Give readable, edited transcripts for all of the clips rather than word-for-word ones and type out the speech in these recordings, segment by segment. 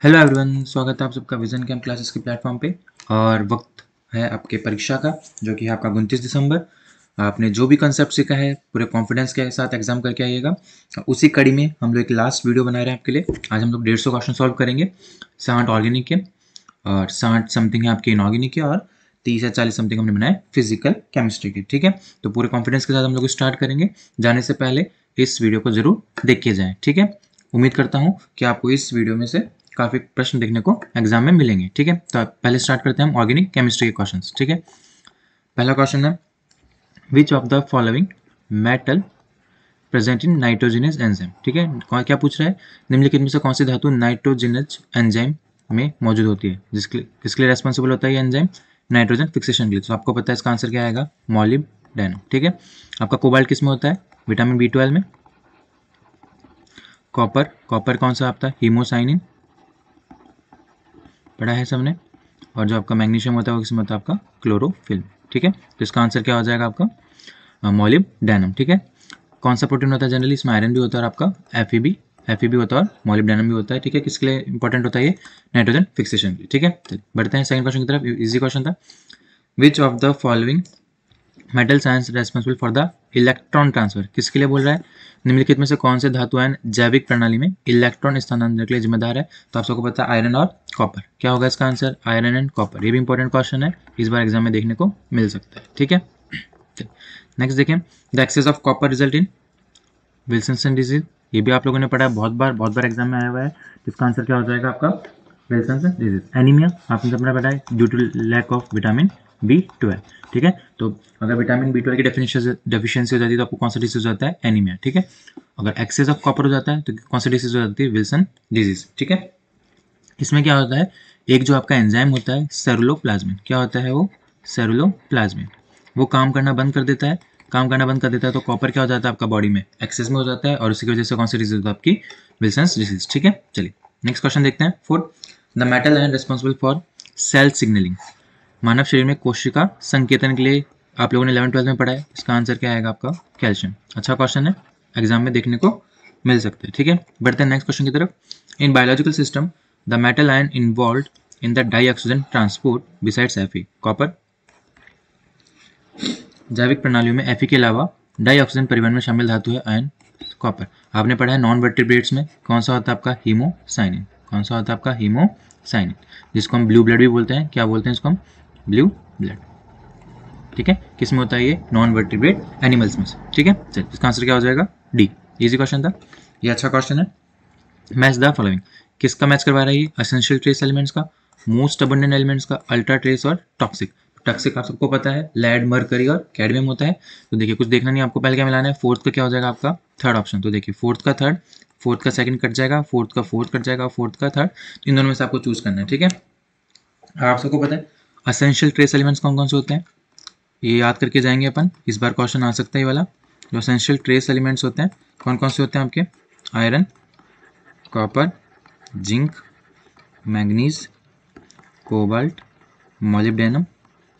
Hello everyone, स्वागत है आप सबका विजन कैंप क्लासेस के प्लेटफॉर्म पे। और वक्त है आपके परीक्षा का, जो कि है आपका 29 दिसंबर। आपने जो भी कंसेप्ट सीखा है पूरे कॉन्फिडेंस के साथ एग्जाम करके आइएगा। उसी कड़ी में हम लोग एक लास्ट वीडियो बना रहे हैं आपके लिए। आज हम लोग 150 क्वेश्चन सॉल्व करेंगे। 60 ऑर्गेनिक के और 60 समथिंग है आपके इनऑर्गेनिक के, और 30 या 40 समथिंग हमने बनाए फिजिकल केमिस्ट्री के। ठीक है, तो पूरे कॉन्फिडेंस के साथ हम लोग स्टार्ट करेंगे। जाने से पहले इस वीडियो को जरूर देख के जाएं। ठीक है, उम्मीद करता हूँ कि आपको इस वीडियो में से काफ़ी प्रश्न देखने को एग्जाम में मिलेंगे। ठीक है, तो पहले स्टार्ट करते हैं हम ऑर्गेनिक केमिस्ट्री के क्वेश्चंस। ठीक है, पहला क्वेश्चन है, which of the following metal present in nitrogenous enzyme. ठीक है, क्या पूछ रहा है, निम्नलिखित में से कौन सी धातु नाइट्रोजिनस एंजाइम में मौजूद होती है, किसके लिए रेस्पॉन्सिबल होता है ये एंजाइम, नाइट्रोजन फिक्सेशन के लिए। तो आपको पता है इसका आंसर क्या आएगा, मॉलिब्डेनम। ठीक है, आपका कोबाल्ट किस में होता है, विटामिन B12 में। कॉपर कौन सा आपका, हीमोसाइनिन, पढ़ा है सबने। और जो आपका मैग्नीशियम होता है वो किसमें होता है, आपका क्लोरोफिल। ठीक है, तो इसका आंसर क्या हो जाएगा आपका, मॉलिब्डेनम। ठीक है, कौन सा प्रोटीन होता है जनरली, इसमें आयरन भी होता है और आपका एफ होता है और मॉलिब्डेनम भी होता है। ठीक है, किसके लिए इंपॉर्टेंट होता है ये, नाइट्रोजन फिक्सेशन के लिए। ठीक है, तो बढ़ते हैं सेकंड क्वेश्चन की तरफ। इजी क्वेश्चन था, विच of the following metal science responsible for the electron transfer, किसके लिए बोल रहा है, निम्नलिखित में से कौन से धातु आयन जैविक प्रणाली में इलेक्ट्रॉन स्थानांतरण के लिए जिम्मेदार है। तो आप सबको पता है आयरन और कॉपर। क्या होगा इसका आंसर, आयरन एंड कॉपर। ये भी इंपॉर्टेंट क्वेश्चन है, इस बार एग्जाम में देखने को मिल सकता है। ठीक है, नेक्स्ट देखें, the excess of copper result in Wilson's disease. ये भी आप लोगों ने पढ़ा है, बहुत बार एग्जाम में आया हुआ है। इसका आंसर क्या हो जाएगा आपका, विल्सनसन डिजीज। एनीमिया आपने सबने पढ़ा है, due to lack of vitamin B12। ठीक है, तो अगर विटामिन B12 की डेफिशिएंसी हो जाती है तो आपको कौन सा डिजीज हो जाता है, एनीमिया। ठीक है, अगर एक्सेस ऑफ कॉपर हो जाता है तो कौन सा डिजीज हो जाती है, विल्सन डिजीज। ठीक है, इसमें क्या होता है, एक जो आपका एंजाइम होता है सेरुलोप्लाज्मिन, क्या होता है वो, सेरुलोप्लाज्मिन, वो काम करना बंद कर देता है। तो कॉपर क्या हो जाता है आपका बॉडी में एक्सेस में हो जाता है, और उसी की वजह से कौन सी डिजीज होता है आपकी, विल्सन्स डिजीज। ठीक है, चलिए नेक्स्ट क्वेश्चन देखते हैं। Fourth, the metal ion responsible for cell signalling. मानव शरीर में कोशिका संकेतन के लिए आप लोगों ने 11th-12th में पढ़ा है, इसका आंसर क्या आएगा आपका, कैल्शियम। अच्छा क्वेश्चन है, एग्जाम में देखने को मिल सकते हैं। ठीक है, बढ़ते हैं नेक्स्ट क्वेश्चन की तरफ। In biological system the metal ion involve in the dioxygen transport besides Fe, copper. जैविक प्रणालियों में Fe के अलावा डाई ऑक्सीजन परिवहन में शामिल धातु है आयन, कॉपर। आपने पढ़ा है नॉन वर्टिब्रेट्स में कौन सा होता है आपका, हीमोसाइनिन। कौन सा होता है आपका, हीमोसाइनिन, जिसको हम ब्लू ब्लड भी बोलते हैं। क्या बोलते हैं इसको हम, ब्लू ब्लड। ठीक है, किस में होता है ये, नॉन वर्टिब्रेट एनिमल्स में से। ठीक है, चलिए इसका आंसर क्या हो जाएगा, डी। इजी क्वेश्चन था ये, अच्छा क्वेश्चन है। मैच द फॉलोइंग, किसका मैच करवा रहा है ये, एसेंशियल ट्रेस एलिमेंट्स का, मोस्ट अबंडेंट एलिमेंट्स का, अल्ट्रा ट्रेस और टॉक्सिक। टॉक्सिक आप सबको पता है लेड, मरकरी और कैडमियम होता है। तो देखिए कुछ देखना नहीं आपको, पहले क्या मिलाना है, फोर्थ का क्या हो जाएगा आपका, थर्ड ऑप्शन। तो देखिए फोर्थ का थर्ड, फोर्थ का सेकंड कट जाएगा, फोर्थ का फोर्थ कट जाएगा, फोर्थ का थर्ड। इन दोनों में से आपको चूज करना है। ठीक है, आप सबको पता है एसेंशियल ट्रेस एलिमेंट्स कौन कौन से होते हैं, ये याद करके जाएंगे अपन। इस बार क्वेश्चन आ सकता है ये वाला। जो एसेंशियल ट्रेस एलिमेंट्स होते हैं कौन कौन से होते हैं आपके, iron, copper, zinc, manganese, cobalt, molybdenum,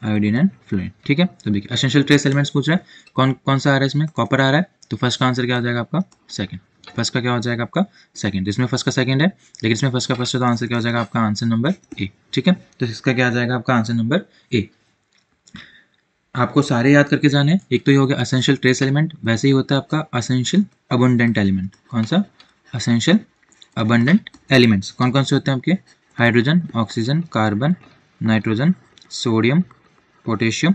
iodine and fluorine. ठीक है, तो देखिए एसेंशियल ट्रेस एलिमेंट्स पूछ रहा है, कौन कौन सा आ रहा है इसमें, कॉपर आ रहा है। तो फर्स्ट का आंसर क्या हो जाएगा आपका, सेकंड। फर्स्ट का क्या हो जाएगा आपका, सेकंड। इसमें फर्स्ट का सेकंड है, लेकिन इसमें फर्स्ट का फर्स्ट है, तो आंसर क्या हो जाएगा आपका, आंसर नंबर ए। ठीक है, तो इसका क्या आ जाएगा आपका, आंसर नंबर ए। आपको सारे याद करके जाने, एक तो ये हो गया एसेंशियल ट्रेस एलिमेंट, वैसे ही होता है आपका एसेंशियल अबंडेंट एलिमेंट। कौन सा, एसेंशियल अबंडेंट एलिमेंट्स कौन कौन से होते हैं आपके, hydrogen, oxygen, carbon, nitrogen, sodium, potassium,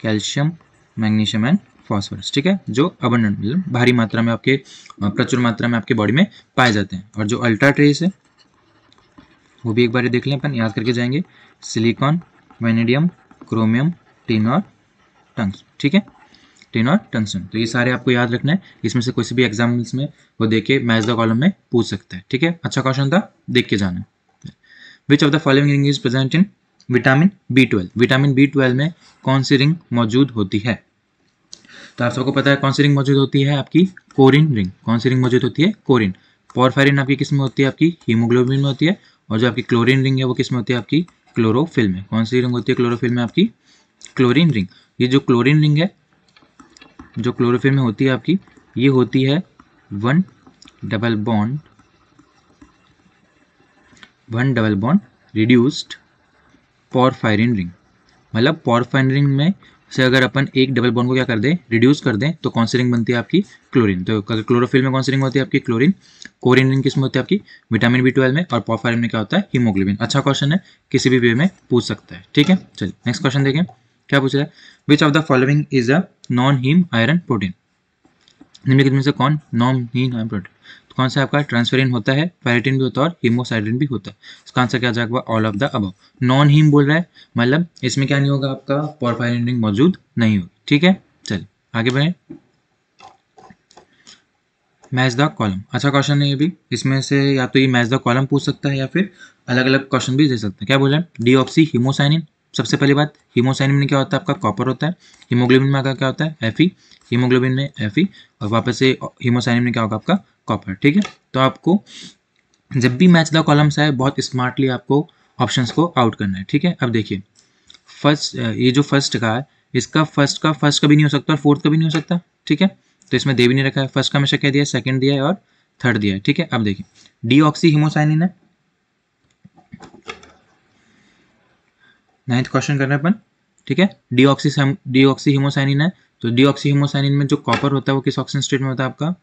calcium, magnesium and phosphorus. ठीक है, जो अबंडेंट मतलब भारी मात्रा में आपके, प्रचुर मात्रा में आपके बॉडी में पाए जाते हैं। और जो अल्ट्रा ट्रेस है वो भी एक बार देख लें अपन, याद करके जाएंगे, सिलिकॉन, वेनेडियम, क्रोमियम, टिन और टंग्स। ठीक है, टिन और टंगस्टन। तो ये सारे आपको याद रखना है, इसमें से कोई भी एग्जाम्पल्स में वो देख के मैच द कॉलम में पूछ सकता है। ठीक है, अच्छा क्वेश्चन था, देख के जाना। विच of the following ring is present in vitamin B12। Vitamin B12 में कौन सी रिंग मौजूद होती है। तो आप सबको पता है कौन सी रिंग मौजूद होती है आपकी, कोरिन रिंग। कौन सी रिंग मौजूद होती है, कोरिन। पोरफायरिन आपकी किस में होती है, आपकी हीमोग्लोबिन में होती है। और जो आपकी क्लोरीन रिंग है वो किस में होती है, आपकी क्लोरोफिल में। कौन सी रिंग होती है क्लोरोफिल में, आपकी क्लोरीन रिंग। ये जो क्लोरीन रिंग है जो क्लोरोफिल में होती है आपकी, ये होती है 1 double bond 1 double bond reduced porphyrin ring, मतलब पॉरफायरिन रिंग में से अगर अपन एक डबल बॉन्ड को क्या कर दें, रिड्यूस कर दें, तो कौन सी रिंग बनती है आपकी, क्लोरीन। तो अगर क्लोरोफिल में कौन सी रिंग होती है आपकी, क्लोरीन। कोरिन रिंग किसमें होती है आपकी, विटामिन B12 में। और पॉरफायरिन में क्या होता है, हीमोग्लोबिन। अच्छा क्वेश्चन है, किसी भी वे में पूछ सकता है, ठीक है। चलिए नेक्स्ट क्वेश्चन देखें क्या पूछ रहा है। Which of the following is a non heme iron protein, निम्नलिखित में से कौन नॉन हीम आयरन प्रोटीन, तो कौन सा आपका ट्रांसफेरिन होता है, पैरेटिन भी होता है और हीमोसाइड्रिन भी होता है। इसका आंसर क्या आ जाएगा, all of the above. Non heme बोल रहा है, मतलब इसमें क्या नहीं होगा आपका, पॉरफायरिन रिंग मौजूद नहीं होगी, ठीक है। चलिए आगे बढ़े। मैच द कॉलम, अच्छा क्वेश्चन है ये भी। इसमें से या तो ये मैच द कॉलम पूछ सकता है या फिर अलग अलग क्वेश्चन भी दे सकता है। क्या बोला है, डीऑक्सी हीमोसाइनिन। सबसे पहली बात, हीमोसाइनिन में क्या होता है आपका, कॉपर होता है। हीमोग्लोबिन में आकर क्या होता है, Fe। हीमोग्लोबिन में Fe और वापस से हीमोसाइनिन में क्या होगा आपका, कॉपर, ठीक है। तो आपको जब भी मैच द कॉलम्स आए, बहुत स्मार्टली आपको ऑप्शंस को आउट करना है, ठीक है। अब देखिए फर्स्ट, ये जो फर्स्ट का है, इसका फर्स्ट कभी नहीं हो सकता और फोर्थ कभी नहीं हो सकता, ठीक है। तो इसमें दे भी नहीं रखा है, फर्स्ट का हमेशा क्या दिया है, सेकंड दिया है और थर्ड दिया है, ठीक है। अब देखिए डीऑक्सी हीमोसाइनिन है, 9th क्वेश्चन कर रहे हैं अपन, ठीक है। डीऑक्सी हीमोसाइनिन है, तो डीऑक्सी हीमोसाइनिन में जो कॉपर होता है वो किस ऑक्सीजन स्टेट में होता है आपका,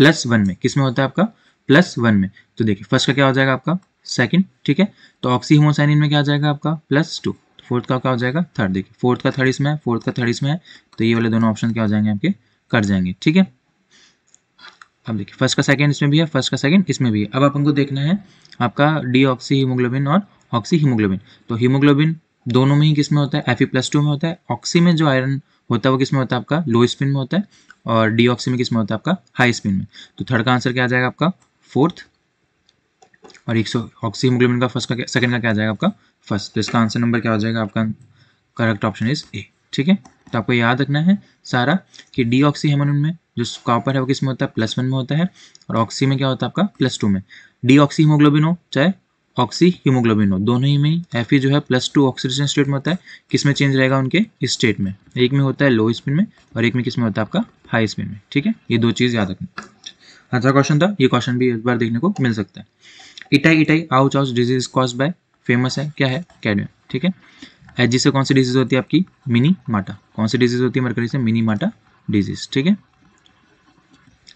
+1 में। किस में होता है आपका, +1 में। तो देखिए फर्स्ट का क्या हो जाएगा आपका, सेकंड, ठीक है। तो ऑक्सी हीमोसाइनिन में क्या आ जाएगा आपका, +2। फोर्थ का क्या हो जाएगा, थर्ड। देखिए फोर्थ का थर्ड इसमें है, फोर्थ का थर्ड इसमें है, तो ये वाले दोनों ऑप्शन क्या हो जाएंगे आपके, कट जाएंगे, ठीक है। अब देखिए फर्स्ट का सेकंड इसमें भी है, फर्स्ट का सेकंड इसमें भी है। अब आपको देखना है आपका डीऑक्सी हीमोग्लोबिन और ऑक्सी हीमोग्लोबिन। तो हीमोग्लोबिन दोनों में ही किस में होता है, Fe+2 में होता है। ऑक्सी में जो आयरन होता है वो किस में होता है आपका, लो स्पिन में होता है। और डीऑक्सी में किस में होता है आपका, हाई स्पिन में। तो थर्ड का आंसर क्या आ जाएगा आपका, फोर्थ। और ऑक्सी हीमोग्लोबिन का फर्स्ट का सेकंड का क्या आ जाएगा आपका, फर्स्ट। तो इसका आंसर नंबर क्या हो जाएगा आपका, करेक्ट ऑप्शन इज ए, ठीक है। तो आपको याद रखना है सारा कि डीऑक्सी हीमोग्लोबिन में जो कॉपर है वो किस में होता है, +1 में होता है। और ऑक्सी में क्या होता है आपका, +2 में। डीऑक्सी हीमोग्लोबिन हो चाहे ऑक्सी हीमोग्लोबिन हो, दोनों ही में Fe जो है +2 ऑक्सीडेशन स्टेट में होता है। किस में चेंज रहेगा उनके स्टेट में, एक में होता है लो स्पिन में और एक में किस में होता है आपका, हाई स्पिन में, ठीक है। ये दो चीज़ याद रखनी। अच्छा क्वेश्चन था, ये क्वेश्चन भी एक बार देखने को मिल सकता है। Itai itai ouch ouch disease cause by, famous है क्या है, कैडमियम, ठीक है। एच से कौन सी डिजीज होती है आपकी, मिनी माटा। कौन सी डिजीज होती है मरकरी से, मिनी माटा डिजीज, ठीक है।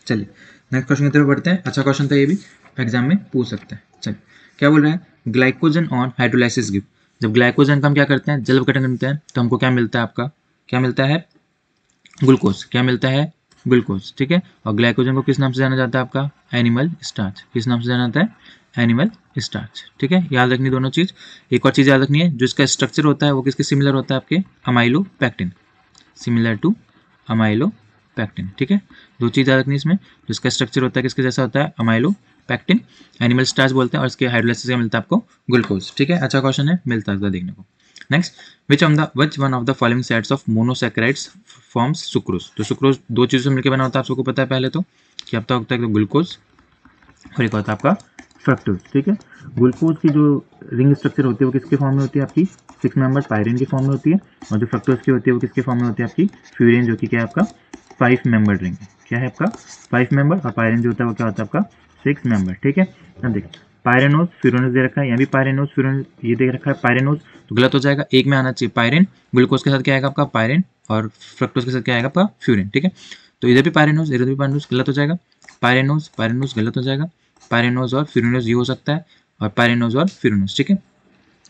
चलिए नेक्स्ट क्वेश्चन की तरफ बढ़ते हैं। अच्छा क्वेश्चन था ये भी, एग्जाम में पूछ सकता है। चलिए क्या बोल रहा है, ग्लाइकोजन ऑन हाइड्रोलाइसिस गिव। जब ग्लाइकोजन का हम क्या करते हैं, जल विघटन करते हैं, तो हमको क्या मिलता है आपका, क्या मिलता है, ग्लूकोज। क्या मिलता है, ग्लूकोज, ठीक है। और ग्लाइकोजन को किस नाम से जाना जाता है आपका, एनिमल स्टार्च। किस नाम से जाना जाता है, एनिमल स्टार्च, ठीक है। याद रखनी दोनों चीज। एक और चीज याद रखनी है, जो इसका स्ट्रक्चर होता है वो किसके सिमिलर होता है आपके, amylopectin, similar to amylopectin, ठीक है। दो चीज याद रखनी है इसमें, जिसका स्ट्रक्चर होता है किसके जैसा होता है, अमाइलो पैक्टिन, एनिमल स्टार्च बोलते हैं। और इसके हाइड्रोलाइसिस से मिलता है आपको ग्लूकोज, ठीक है। अच्छा क्वेश्चन है, मिलता है देखने को। Next, which one of the following sets of monosaccharides forms sucrose. तो सुक्रोज दो चीज़ों से मिलकर बना होता है, आप सबको पता है पहले तो, कि अब तक होता है ग्लूकोज और एक होता है आपका फ्रक्टोज, ठीक है। ग्लूकोज की जो रिंग स्ट्रक्चर होती है वो किसके फॉर्म में होती है आपकी, 6 मेंबर पायरिन के फॉर्म में होती है। और जो फ्रक्टोज की होती है वो किसके फॉर्म में होती है आपकी, फ्यूरिन, जो कि क्या है आपका 5 मेंबर रिंग है। क्या है आपका 5 मेंबर। और पायरिन जो होता है वो क्या होता है आपका 6 मेंबर, ठीक है। अब देखिए पायरेनोज फ्यूरोनोज दे रखा है, यहाँ भी पायरेनोज फ्यूरोनोज ये दे रखा है पायरेनोज, तो गलत हो जाएगा। एक में आना चाहिए पायरिन, ग्लूकोज के साथ क्या आएगा आपका पायरिन, और फ्रक्टोज के साथ क्या आएगा आपका फ्यूरिन, ठीक है। तो इधर भी पायरेनोज इधर भी पायरेनोज, गलत हो जाएगा। पायरेनोज पायरेनोज गलत हो जाएगा। पायरेनोज और फ्यूरिनोज ये हो सकता है, और पायरेनोज और फ्यूरिनोज, ठीक है।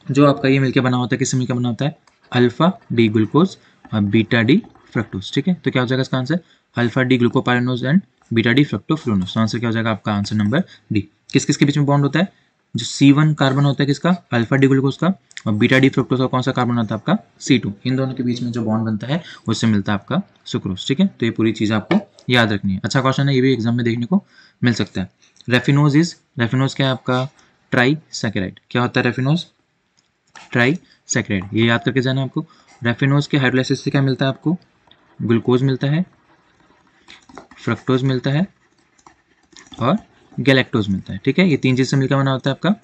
जो आपका ये मिलकर बना होता है, किससे मिलकर बना होता है, अल्फा डी ग्लूकोज और बीटा डी फ्रक्टोज, ठीक है। तो क्या हो जाएगा इसका answer, alpha D glucopyranose and beta D fructofuranose. तो आंसर क्या हो जाएगा आपका, आंसर नंबर डी। किस किस के बीच में बॉन्ड होता है, जो C1 कार्बन होता है किसका, अल्फा डी ग्लूकोज का, और बीटा डी फ्रक्टोज का कौन सा कार्बन होता है आपका C2। इन दोनों के बीच में जो बॉन्ड बनता है उससे मिलता है आपका सुक्रोज, ठीक है। तो ये पूरी चीज़ आपको याद रखनी है। अच्छा क्वेश्चन है, ये भी एग्जाम में देखने को मिल सकता है। रेफिनोज क्या है आपका, ट्राई सैकेराइड। क्या होता है रेफिनोज, ट्राई सैकेराइड, ये याद करके जाना आपको। रेफिनोज के हाइड्रोलाइसिस से क्या मिलता है आपको, ग्लूकोज मिलता है, फ्रक्टोज मिलता है और गैलेक्टोज मिलता है, ठीक है। ये तीन चीज़ से मिलकर बना होता है आपका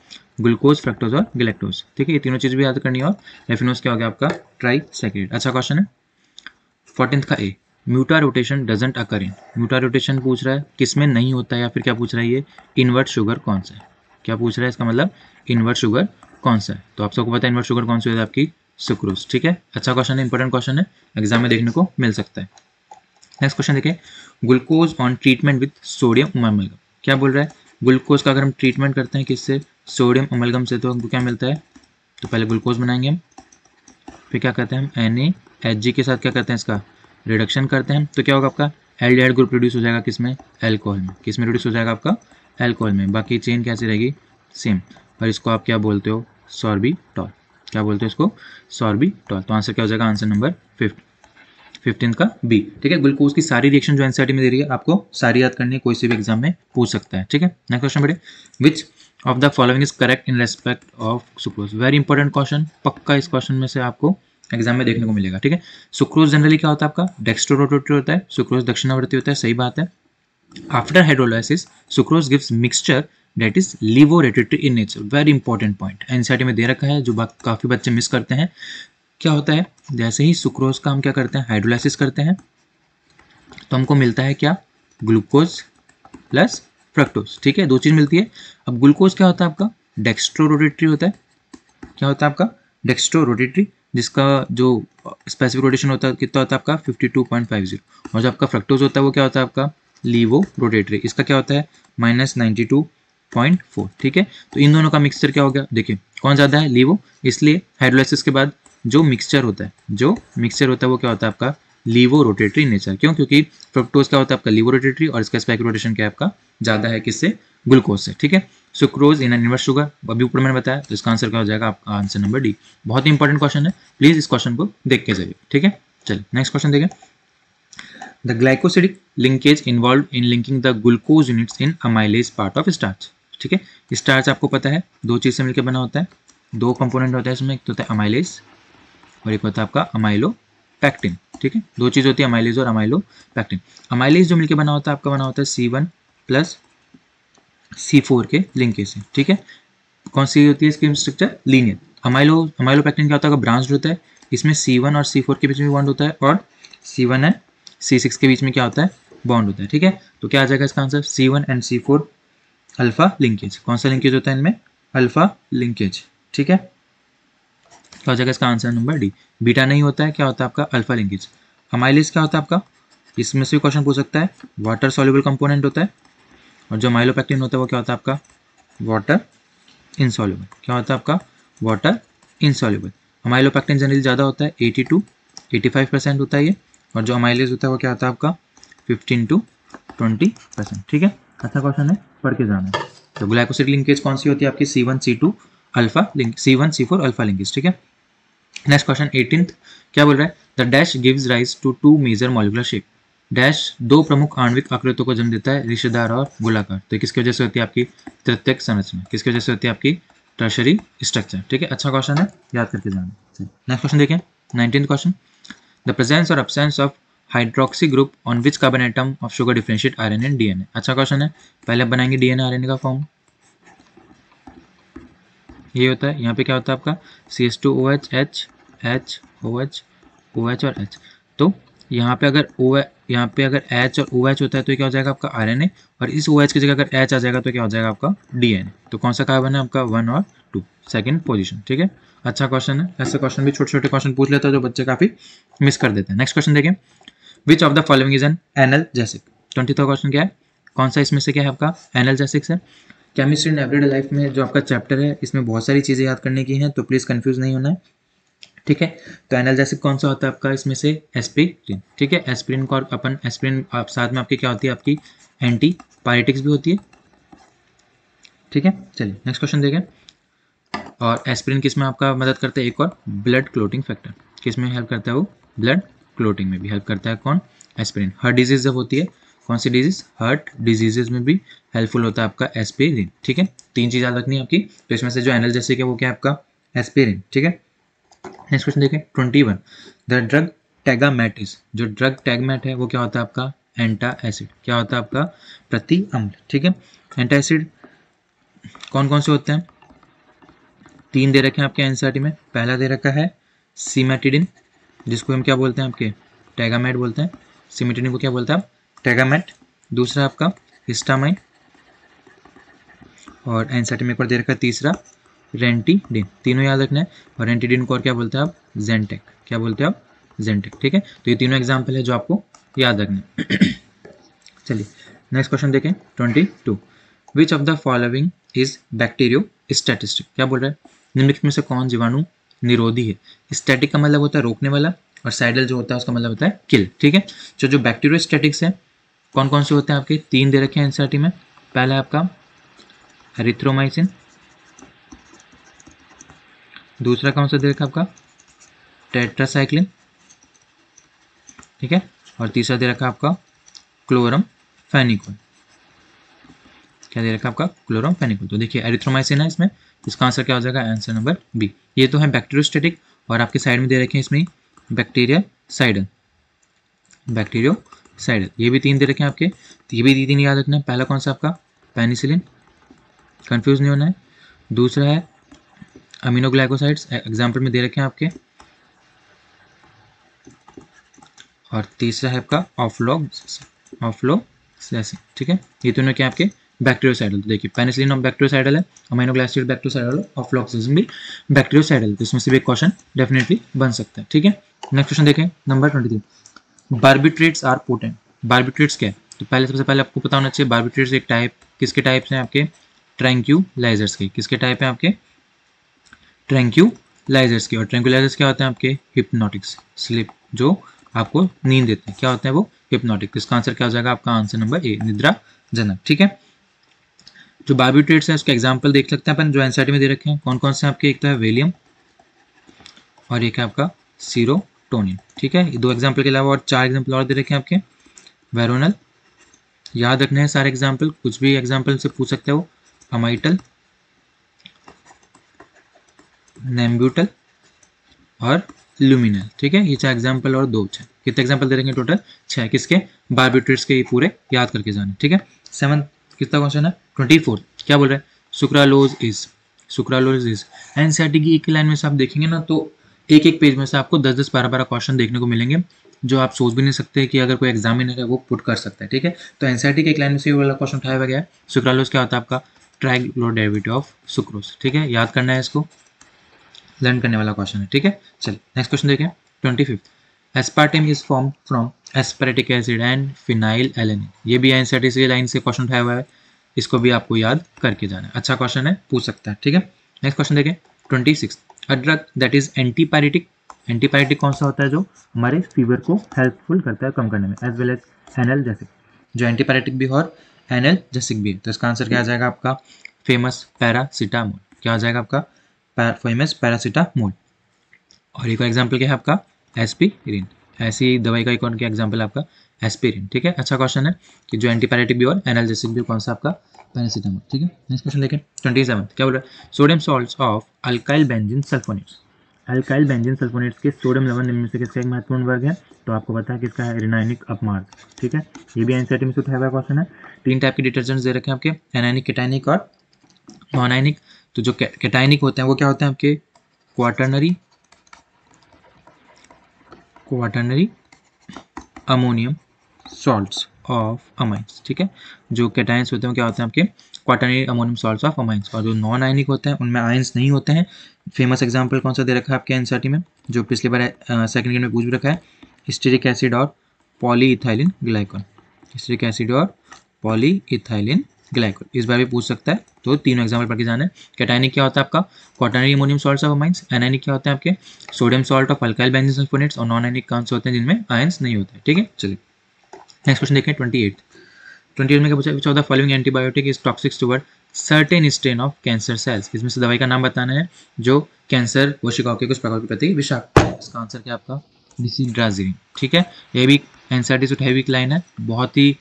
ग्लूकोज, फ्रक्टोज और गैलेक्टोज, ठीक है। ये तीनों चीज़ भी याद करनी है। और रेफिनोज क्या हो गया आपका ट्राई सैकेराइड। अच्छा क्वेश्चन है 14th का A, mutarotation doesn't occur in. Mutarotation पूछ रहा है किस में नहीं होता है, या फिर क्या पूछ रहा है ये, इन्वर्ट शुगर कौन सा है। क्या पूछ रहा है, इसका मतलब इनवर्ट शुगर कौन सा है। तो आप सबको पता है इनवर्ट शुगर कौन सी होती है आपकी, सुक्रोज। ठीक है, अच्छा क्वेश्चन है, इंपॉर्टेंट क्वेश्चन है, एग्जाम में देखने को मिल सकता है। नेक्स्ट क्वेश्चन देखिए, glucose on treatment with sodium amalgam. क्या बोल रहा है, ग्लूकोज का अगर हम ट्रीटमेंट करते हैं किससे, सोडियम अमलगम से, तो हमको क्या मिलता है। तो पहले ग्लूकोज बनाएंगे हम, फिर क्या करते हैं हम NaHG के साथ क्या करते हैं, इसका रिडक्शन करते हैं। तो क्या होगा आपका एल्डिहाइड ग्रुप रिड्यूस हो जाएगा किसमें, एल्कोहल में। किसमें रिड्यूस हो जाएगा आपका, एल्कोहल में। बाकी चेन कैसी रहेगी, सेम। और इसको आप क्या बोलते हो, सॉर्बिटॉल। क्या बोलते हो इसको, सॉर्बिटॉल। तो आंसर क्या हो जाएगा, आंसर नंबर 15 का बी। ठीक है, ग्लूकोज की सारी रिएक्शन जो एनसीईआरटी में दे रही है आपको सारी याद करनी है, कोई से भी एग्जाम में पूछ सकता है। ठीक है, नेक्स्ट क्वेश्चन बढ़े, विच of the following is correct in respect of sucrose. Very important question, पक्का इस क्वेश्चन में से आपको एग्जाम में देखने को मिलेगा। ठीक है, सुक्रोज जनरली क्या होता है आपका, डेक्स्ट्रोरोटेटरी होता है, सुक्रोज दक्षिणावर्ती होता है, सही बात है। After hydrolysis sucrose gives mixture that is laevorotatory in nature. Very important point NCERT में दे रखा है, जो काफी बच्चे मिस करते हैं। क्या होता है, जैसे ही सुक्रोज का हम क्या करते हैं, हाइड्रोलाइसिस करते हैं, तो हमको मिलता है क्या, ग्लूकोज प्लस फ्रक्टोज। ठीक है, दो चीज मिलती है। अब ग्लूकोज क्या होता है आपका, डेक्स्ट्रोरोटेटरी होता है। क्या होता है आपका, डेक्स्ट्रोरोटेटरी, जिसका जो स्पेसिफिक रोटेशन होता है कितना होता है आपका 52.50। और जो आपका फ्रक्टोज होता है वो क्या होता है आपका लीवो रोटेटरी, इसका क्या होता है -92.4। ठीक है, तो इन दोनों का मिक्सचर क्या हो गया, देखिए कौन ज़्यादा है, लीवो। इसलिए हाइड्रोलाइसिस के बाद जो मिक्सचर होता है वो क्या होता है आपका लीवो रोटेटरी नेचर। क्यों, क्योंकि फ्रक्टोज क्या होता है आपका लीवो रोटेटरी, और इसका स्पेसिफिक रोटेशन क्या है आपका ज़्यादा है किससे, ग्लूकोज से। ठीक है, सुक्रोज इन इनवर्स शुगर, अभी ऊपर मैंने बताया, तो इसका आंसर क्या हो जाएगा आपका आंसर नंबर डी। बहुत ही इंपॉर्टेंट क्वेश्चन है, प्लीज इस क्वेश्चन को देख के जाइए। ठीक है, चलिए नेक्स्ट क्वेश्चन देखें। The glycosidic linkage involve in linking the glucose units in amylase part of starch. ठीक है, स्टार्च आपको पता है दो चीज से मिलकर बना होता है, दो कंपोनेंट होता है इसमें, एक तो होता है अमाइलेज और एक होता है आपका अमाइलोपैक्टिन। ठीक है, दो चीज होती है अमाइलेज और अमाइलोपैक्टिन। अमाइलेज जो मिलकर बना होता है आपका बना होता है C1 प्लस C4 के लिंकेज से। ठीक है, कौन सी होती है इसकी स्ट्रक्चर, लीनियर। अमाइलोपैक्टिन क्या होता है, ब्रांच होता है, इसमें C1 और C4 के बीच में बॉन्ड होता है, और C1 एंड C6 के बीच में क्या होता है, बॉन्ड होता है। ठीक है, तो क्या आ जाएगा इसका answer, C1 and C4 alpha linkage. कौन सा लिंकेज होता है इनमें, अल्फा लिंकेज। ठीक है, क्या हो जाएगा इसका आंसर नंबर डी। बीटा नहीं होता है, क्या होता है आपका अल्फा लिंकेज। अमाइलेज क्या होता है आपका, इसमें से क्वेश्चन पूछ सकता है, वाटर सॉल्युबल कंपोनेंट होता है, और जो अमाइलोपैक्टिन होता है वो क्या होता है आपका वाटर इनसॉल्युबल। क्या होता है आपका वाटर इनसॉल्युबल। अमाइलोपैक्टिन जनरली ज़्यादा होता है, 80 to 85% होता है ये, और जो अमाइलेज होता है वो क्या होता है आपका 15 to 20%। ठीक है, अच्छा क्वेश्चन है, पढ़ के जाना है। तो ग्लाइकोसिड लिंकेज कौन सी होती है आपकी, C1 C2 alpha link, C1 C4 alpha linkage. ठीक है, नेक्स्ट क्वेश्चन 18th क्या बोल रहा है, the dash gives rise to two major molecular shape. Dash दो प्रमुख आणविक आकृतियों को जन्म देता है, रिश्तेदार और गोलाकार। तो किसकी वजह से होती है आपकी तृतीयक संरचना, किसकी वजह से होती है आपकी टर्शरी स्ट्रक्चर। ठीक है, अच्छा क्वेश्चन है, याद करके जाना। नेक्स्ट क्वेश्चन देखें, 19th क्वेश्चन, द प्रेजेंस और absence of hydroxy group on which carbon atom of sugar differentiate RNA and DNA. अच्छा क्वेश्चन है, पहले बनाएंगे डीएनए आरएनए का फॉर्म, ये होता है, यहाँ पे क्या होता है आपका CH2OH H H OH OH और H। तो यहाँ पे अगर H और OH होता है तो क्या हो जाएगा आपका RNA, और इस OH की जगह अगर H आ जाएगा तो क्या हो जाएगा आपका DNA। तो कौन सा कार्बन है आपका 1 और 2, सेकंड पोजीशन। ठीक है, अच्छा क्वेश्चन है, ऐसे क्वेश्चन भी छोटे छोटे क्वेश्चन पूछ लेता है जो बच्चे काफी मिस कर देते हैं। नेक्स्ट क्वेश्चन देखें, which of the following is an analgesic. 20वां क्वेश्चन क्या है, कौन सा इसमें से क्या है आपका एनाल्जेसिक है। केमिस्ट्री इन एवरीडे लाइफ में जो आपका चैप्टर है इसमें बहुत सारी चीज़ें याद करने की हैं, तो प्लीज़ कंफ्यूज नहीं होना है। ठीक है, तो एनाल्जेसिक कौन सा होता है आपका इसमें से, एस्पिरिन। ठीक है, एस्पिरिन को अपन एस्पिरिन आप साथ में आपकी क्या होती है आपकी एंटी पायरेटिक्स भी होती है। ठीक है, चलिए नेक्स्ट क्वेश्चन देखें। और एस्पिरिन किस में आपका मदद करता है, एक और ब्लड क्लोटिंग फैक्टर, किस में हेल्प करता है वो, ब्लड क्लोटिंग में भी हेल्प करता है कौन, एस्पिरिन। हार्ट डिजीज जब होती है, कौन सी डिजीज, हार्ट डिजीजेज में भी हेल्पफुल होता है आपका एस्पिरिन। ठीक है, तीन चीज याद रखनी है आपकी, तो इसमें से जो एनाल्जेसिक है वो क्या है आपका एस्पिरिन। ठीक है, नेक्स्ट क्वेश्चन देखें 21, द ड्रग टैगामेट इज, जो ड्रग टैगमेट है वो क्या होता है आपका एंटा एसिड। क्या होता है आपका प्रति अम्ल। ठीक है, एंटा एसिड कौन कौन से होते हैं, तीन दे रखे हैं आपके एनसीईआरटी में। पहला दे रखा है सिमेटिडिन, जिसको हम क्या बोलते हैं आपके टैगामेट बोलते हैं, सिमेटिडिन को क्या बोलते हैं आप टैगामेट। दूसरा आपका हिस्टामाइन, और एनसीईआरटी में एक और दे रखा है तीसरा रेंटिडिन, तीनों याद रखना है। और रेंटिडिन को और क्या बोलते हैं आप, जेंटेक, क्या बोलते हैं आप, जेंटेक, ठीक है। तो ये तीनों एग्जाम्पल है जो आपको याद रखना है। चलिए नेक्स्ट क्वेश्चन देखें 22, विच of the following is bacterio statistic, क्या बोल रहा है, निम्नलिखित में से कौन जीवाणु निरोधी है। स्टैटिक का मतलब होता है रोकने वाला, और साइडल जो होता है उसका मतलब होता है किल, ठीक है। जो बैक्टीरियो स्टैटिक्स है कौन कौन से होते हैं आपके, तीन दे रखे हैं एनसीईआरटी में। पहला है आपका एरिथ्रोमाइसिन, दूसरा कौन सा दे रखा है आपका टेट्रासाइक्लिन, ठीक है, और तीसरा दे रखा है आपका क्लोरम फेनिकोल, क्या दे रखा है आपका क्लोरम फेनिकोल। तो देखिए एरिथ्रोमाइसिन है इसमें, इसका आंसर क्या हो जाएगा, आंसर नंबर बी। ये तो है बैक्टीरियोस्टैटिक, और आपके साइड में दे रखे हैं इसमें बैक्टीरिया साइडल, बैक्टीरियोसाइडल, ये भी तीन दे रखे हैं आपके, तो ये भी तीन याद रखना है। पहला कौन सा आपका पेनिसिलिन, कंफ्यूज नहीं होना है। दूसरा है अमीनोग्लाइकोसाइड्स, एग्जाम्पल में दे रखे हैं आपके, और तीसरा है आपका ऑफ्लोक्सेसिन, ठीक है। ये दोनों क्या आपके बैक्टीरियोसाइडल। तो देखिए पेनिसिलिन बैक्टीरियोसाइडल है, अमीनोग्लाइकोसाइड बैक्टीरियोसाइडल है, ऑफ्लोक्सेसिन भी बैक्टीरियोसाइडल, तो इसमें से भी एक क्वेश्चन डेफिनेटली बन सकता है, ठीक है। नेक्स्ट क्वेश्चन देखें number 23, barbiturates are potent, barbiturates क्या है, तो पहले सबसे पहले आपको पता होना चाहिए बार्बिट्रेट्स एक टाइप, किसके टाइप्स हैं आपके, ट्रैंक्यूलाइजर्स के, किसके टाइप हैं आपके, ट्रैंक्यूलाइजर्स के। और ट्रैंक्यूलाइजर्स क्या होते हैं आपके, हिप्नोटिक्स, स्लिप, जो आपको नींद देते हैं, क्या होते हैं वो, हिप्नोटिक। इसका आंसर क्या हो जाएगा आपका, आंसर नंबर ए, निद्राजनक, ठीक है। जो बार्बिट्रेट्स है उसके एग्जाम्पल देख सकते हैं अपन, जो एनसीईआरटी में दे रखे हैं कौन कौन से आपके, एक तो है वेलियम और एक है आपका सीरोटोनिन, ठीक है। ये दो एग्जाम्पल के अलावा और चार एग्जाम्पल और दे रखे हैं आपके, वेरोनल, याद रखने हैं सारे एग्जाम्पल, कुछ भी एग्जाम्पल से पूछ सकते हो, अमाइटल, नेम्ब्यूटल और लुमिनल, ठीक है। ये चार एग्जाम्पल और दो, छः, कितने एग्जाम्पल दे रखेंगे टोटल, छः, किसके, बार्बिट्रेट्स के, ये पूरे याद करके जाने, ठीक है। सेवन कितना क्वेश्चन है 24, क्या बोल रहा है, सुक्रालोज इज एनसीईआरटी की एक लाइन में से आप देखेंगे ना तो एक एक पेज में से आपको 10-10, 12-12 क्वेश्चन देखने को मिलेंगे, जो आप सोच भी नहीं सकते कि अगर कोई एग्जामिनर है वो पुट कर सकता है, ठीक है। तो एनसीईआरटी के एक लाइन में से ये वाला क्वेश्चन उठाया गया है, सुक्रालोज क्या होता है आपका, ट्राइग्लोडेरिवेटिव ऑफ सुक्रोज, ठीक है, याद करना है इसको, लर्न करने वाला क्वेश्चन है, ठीक है। चलिए नेक्स्ट क्वेश्चन देखें 25, aspartame is form from aspartic acid and phenyl alanine, ये भी एनसीईआरटी से लाइन से क्वेश्चन उठाया हुआ है, इसको भी आपको याद करके जाना है, अच्छा क्वेश्चन है, पूछ सकता है, ठीक है। नेक्स्ट क्वेश्चन देखें 26, a drug that is antipyretic, antipyretic कौन सा होता है, जो हमारे फीवर को हेल्पफुल करता है कम करने में, एज वेल एज एनाल्जेसिक, जो एंटीपायरेटिक भी और एनाल्जेसिक भी है। तो इसका आंसर क्या आ जाएगा आपका, फेमस पैरासीटामोल, क्या आ जाएगा आपका, फेमस पैरासीटामोल। और एक एग्जाम्पल क्या है आपका, एस्पिरिन, ऐसी दवाई का एक और क्या एग्जाम्पल है आपका, एस्पिरिन, ठीक है। अच्छा क्वेश्चन है कि जो एंटीपायरेटिक भी और एनाल्जेसिक भी कौन सा आपका, पैरासीटामोल, ठीक है। नेक्स्ट क्वेश्चन देखें 27, क्या बोल रहा है, sodium salts of alkyl benzene sulphonates, alkyl benzene sulphonates के सोडियम लवण निम्न में से किसका एक महत्वपूर्ण वर्ग है, तो आपको पता है किसका है, एनायनिक अपमार्ग, ठीक है। ये भी एनसीईआरटी में से उठाया हुआ क्वेश्चन है। तीन टाइप के डिटर्जेंट्स दे रखे हैं आपके, एनायनिक, केटायनिक और नॉन आयनिक। तो जो केटायनिक होते हैं वो क्या होते हैं आपके, quaternary ammonium salts of amines, ठीक है। जो कैटायंस होते हैं क्या होते हैं आपके, quaternary ammonium salts of amines. और जो नॉन आयनिक होते हैं उनमें आयंस नहीं होते हैं। फेमस एग्जांपल कौन सा दे रखा है आपके एनसीईआरटी में, जो पिछली बार सेकंड ईयर में पूछ भी रखा है, स्टीरिक एसिड और पॉलीइथाइलिन ग्लाइकॉल, स्टीरिक एसिड और पॉलीइथाइलिन ग्लाइकॉल, इस बार भी पूछ सकता है। तो तीनों एग्जाम्पल पढ़ के जाना है। कैटायनिक क्या होता है आपका, quaternary ammonium salts of amines. Anionic क्या होते हैं आपके, sodium salt of alkyl benzene sulphonates. और नॉन आयनिक कौन से होते हैं, जिनमें आयंस नहीं होते हैं, ठीक है। चलिए नेक्स्ट क्वेश्चन देखें 28 में क्या पूछा, विच of the following antibiotic is toxic toward certain strain of cancer cells, इसमें से दवाई का नाम बताना है जो कैंसर कोशिकाओं के कुछ प्रकार के प्रति विषाक्त है। इसका आंसर क्या आपका, डिसिड्राजिन, ठीक है। ये भी एनसीईआरटी से उठाई हुई लाइन है, बहुत ही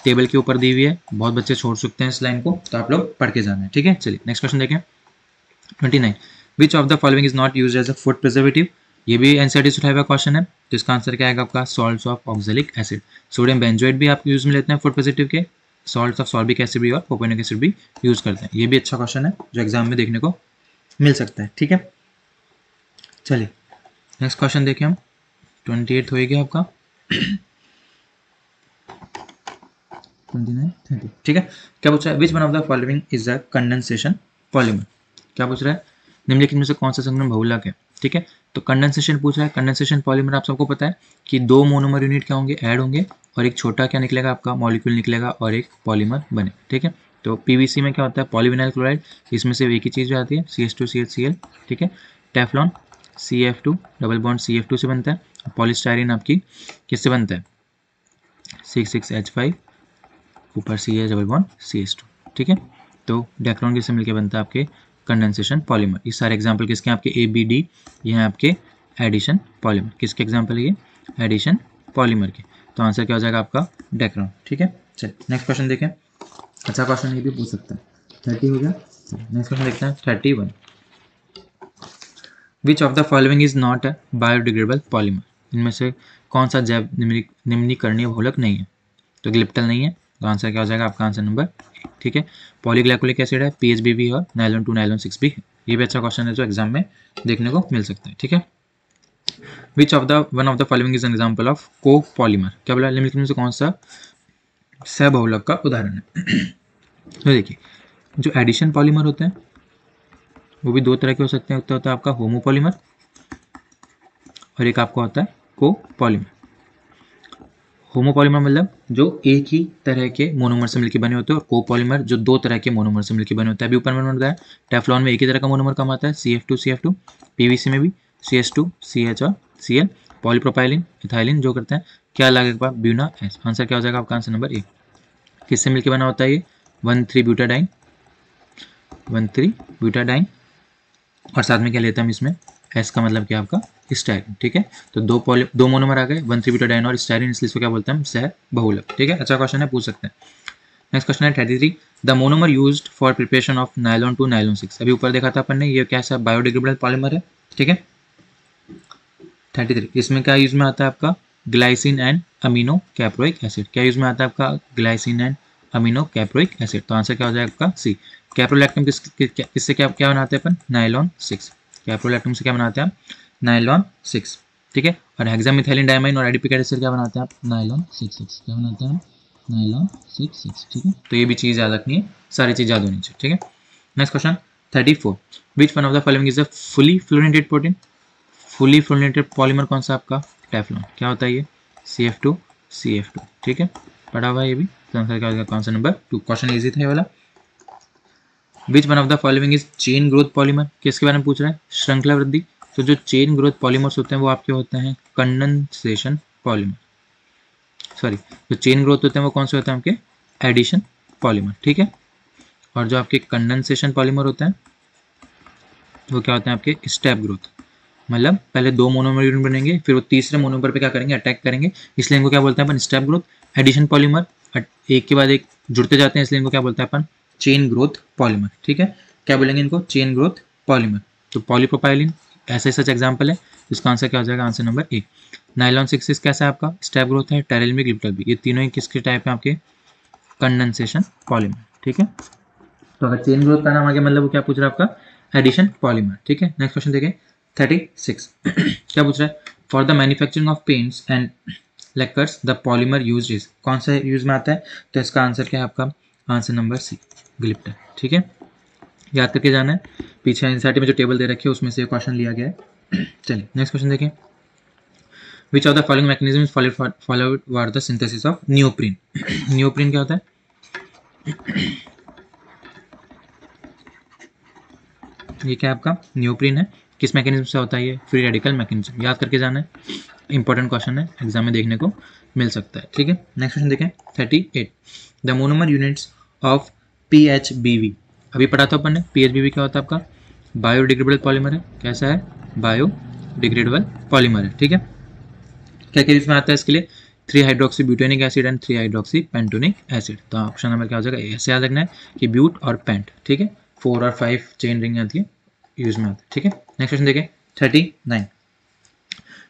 टेबल के ऊपर दी हुई है, बहुत बच्चे छोड़ सकते हैं इस लाइन को, तो आप लोग पढ़ के जाना है, ठीक है। चलिए नेक्स्ट क्वेश्चन देखें 29, which of the following is not used as a food preservative, ये भी एनसीईआरटी से उठाया हुआ क्वेश्चन है। तो इसका आंसर क्या आएगा आपका, salts of oxalic acid. Sodium benzoate भी आप यूज में लेते हैं फूड प्रिजर्वेटिव के, सॉल्ट्स ऑफ सॉर्बिक एसिड भी और प्रोपेनिक एसिड भी यूज करते हैं। ये भी अच्छा क्वेश्चन है जो एग्जाम में देखने को मिल सकता है, ठीक है। चलिए नेक्स्ट क्वेश्चन देखें हम, 28 हो गया आपका। 29, 30, ठीक है। क्या पूछ रहा है, which one of the following is a condensation polymer, क्या पूछ रहा है, निम्नलिखित में से कौन सा संघनन बहुलक है, ठीक है। तो कंडेंसेशन पूछ रहा है, कंडेंसेशन पॉलीमर आप सबको पता है कि दो मोनोमर यूनिट क्या होंगे, ऐड होंगे, और एक छोटा क्या निकलेगा आपका मॉलिक्यूल निकलेगा और एक पॉलीमर बने, ठीक है। तो पीवीसी में क्या होता है, पॉलीविनाइल क्लोराइड, इसमें से एक ही चीज़ आती है CH2CHCl, ठीक है। Teflon CF2 double bond CF2 से बनता है, पॉलीस्टायरीन आपकी किससे बनता है, 6,6H5 ऊपर CH डबल बॉन्ड CH2, ठीक है। तो डेक्रोन किससे मिलकर बनता है आपके कंडेंसेशन पॉलीमर। ये सारे एग्जांपल किसके, आपके ABD, ये हैं आपके एडिशन पॉलीमर, किसके एग्जांपल है ये, एडिशन पॉलीमर के। तो आंसर क्या हो जाएगा आपका डेक्रोन, ठीक है। चलिए नेक्स्ट क्वेश्चन देखें, अच्छा क्वेश्चन ये भी पूछ सकते हैं, 30 हो गया। नेक्स्ट क्वेश्चन देखते हैं 31, विच of the following is not a biodegradable polymer, इनमें से कौन सा जैव निम्नीकरणीय बहुलक नहीं है, तो ग्लिप्टल नहीं है, तो आंसर क्या हो जाएगा आपका आंसर नंबर, ठीक है। पॉलीग्लाइकोलिक एसिड है, PHBB और नायलॉन 2 नायलॉन 6 भी है, ये भी अच्छा क्वेश्चन है जो एग्जाम में देखने को मिल सकता है, ठीक है। Which of the one of the following is an example of को पॉलीमर, क्या बोला, निम्नलिखित में से कौन सा सहबहुलक का उदाहरण है। तो देखिए जो एडिशन पॉलीमर होते हैं वो भी दो तरह के हो सकते हैं, होता है आपका होमोपॉलीमर और एक आपका होता है को पॉलीमर। होमोपॉलीमर मतलब जो एक ही तरह के मोनोमर से मिलकर बने होते हैं, और कोपॉलीमर जो दो तरह के मोनोमर से मिलकर बने होते हैं। अभी ऊपर मैंने बताया टेफ्लॉन में एक ही तरह का मोनोमर कम आता है CF2CF2, PVC में भी CH2CH और Cl, पॉलीप्रोपाइलिन इथाइलिन जो करते हैं क्या लगेगा ब्यूना एस। आंसर क्या हो जाएगा आपका आंसर नंबर ए। किससे मिलकर बना होता है ये 1,3-ब्यूटाडाइन, 1,3-ब्यूटाडाइन, और साथ में क्या लेते हैं हम इसमें एस का मतलब क्या आपका स्टायरिन, ठीक है। तो दो मोनोमर आ गए 1,3-ब्यूटाडाइन और स्टायरिन, इसलिए इसको क्या बोलते हैं हम सह बहुलक, ठीक है। अच्छा क्वेश्चन है, पूछ सकते हैं। नेक्स्ट क्वेश्चन है 33, the monomer used for preparation of nylon 2 nylon 6, अभी ऊपर देखा था अपन ने, ये कैसा बायोडिग्रेडेबल पॉलीमर है, ठीक है। 33 इसमें क्या यूज में आता है आपका glycine and amino caproic acid, क्या यूज में आता है आपका glycine and amino caproic acid, तो आंसर क्या हो जाएगा आपका सी। कैप्रोलैक्टम किससे क्या बनाते हैं अपन, नायलॉन 6, कैप्रोलैक्टम से क्या बनाते हैं आप, नायलॉन 6, ठीक है। और हेक्सामिथाइलिन डायमाइन और एडिपिक एसिड क्या बनाते हैं आप, नायलॉन 6, क्या बनाते हैं नायलॉन 6, ठीक है। तो ये भी चीज़ याद रखनी है, सारी चीज़ याद होनी चाहिए, ठीक है। Next question 34, which one of the following is a fully fluorinated protein, fully fluorinated polymer कौन सा आपका टेफ्लॉन, क्या होता है ये CF2CF2, ठीक है, पढ़ा हुआ है ये भी। तो आंसर क्या होगा आंसर नंबर 2, क्वेश्चन इजी था ये वाला। Which one of the following is chain growth polymer, किसके बारे में पूछ रहा है, श्रृंखला वृद्धि। तो जो चेन ग्रोथ पॉलीमर्स होते हैं वो आपके होते हैं कंडेंसेशन पॉलीमर, सॉरी जो चेन ग्रोथ होते हैं वो कौन से होते हैं आपके एडिशन पॉलीमर, ठीक है। और जो आपके कंडेंसेशन पॉलीमर होते हैं वो क्या होते हैं आपके स्टेप ग्रोथ, मतलब पहले दो मोनोमर यूनिट बनेंगे फिर वो तीसरे मोनोमर पे क्या करेंगे अटैक करेंगे, इसलिए इनको क्या बोलते हैं अपन स्टेप ग्रोथ। एडिशन पॉलीमर एक के बाद एक जुड़ते जाते हैं, इसलिए इनको क्या बोलते हैं अपन चेन ग्रोथ पॉलीमर, ठीक है। क्या बोलेंगे इनको चेन ग्रोथ पॉलीमर। तो पॉलीप्रोपाइलिन ऐसे सच एग्जाम्पल है, इसका आंसर क्या हो जाएगा आंसर नंबर ए। नायलॉन 6 कैसा है आपका स्टेप ग्रोथ है, टेरिल में ग्लिप्टल भी, ये तीनों ही किसके टाइप है आपके कंडेंसेशन पॉलीमर, ठीक है। तो अगर चेन ग्रोथ का नाम आ गया मतलब वो क्या पूछ रहा है आपका एडिशन पॉलीमर, ठीक है। नेक्स्ट क्वेश्चन देखें 36 क्या पूछ रहा है, for the manufacturing of paints and Lakers the polymer use is, कौन सा यूज में आता है, तो इसका आंसर क्या है आपका आंसर नंबर सी ग्लिप्टर, ठीक है। याद करके जाना है, पीछे एनसीईआरटी में जो टेबल दे रखी है उसमें से क्वेश्चन लिया गया है। चलिए नेक्स्ट क्वेश्चन देखें, which of the following mechanism followed for the synthesis of neoprene. Neoprene क्या होता है, ये क्या आपका नियोप्रीन है, किस मैकेनिज्म से होता है ये फ्री रेडिकल मैकेनिज्म, याद करके जाना है, इंपॉर्टेंट क्वेश्चन है एग्जाम में देखने को मिल सकता है, ठीक है। नेक्स्ट क्वेश्चन देखें 38, the monomer units of PHBV, अभी पढ़ा था अपन ने, PHBV क्या होता है आपका बायोडिग्रेडेबल पॉलीमर है, कैसा है बायोडिग्रेडेबल पॉलीमर है, ठीक है। क्या क्या इसमें आता है इसके लिए 3 hydroxy butanoic acid and 3 hydroxy pentanoic acid, तो ऑप्शन नंबर क्या हो जाएगा, ऐसे याद रखना है कि ब्यूट और पेंट, ठीक है। 4 और 5 चेन रिंग आती है यूज में आती है, ठीक है। नेक्स्ट क्वेश्चन देखें 39,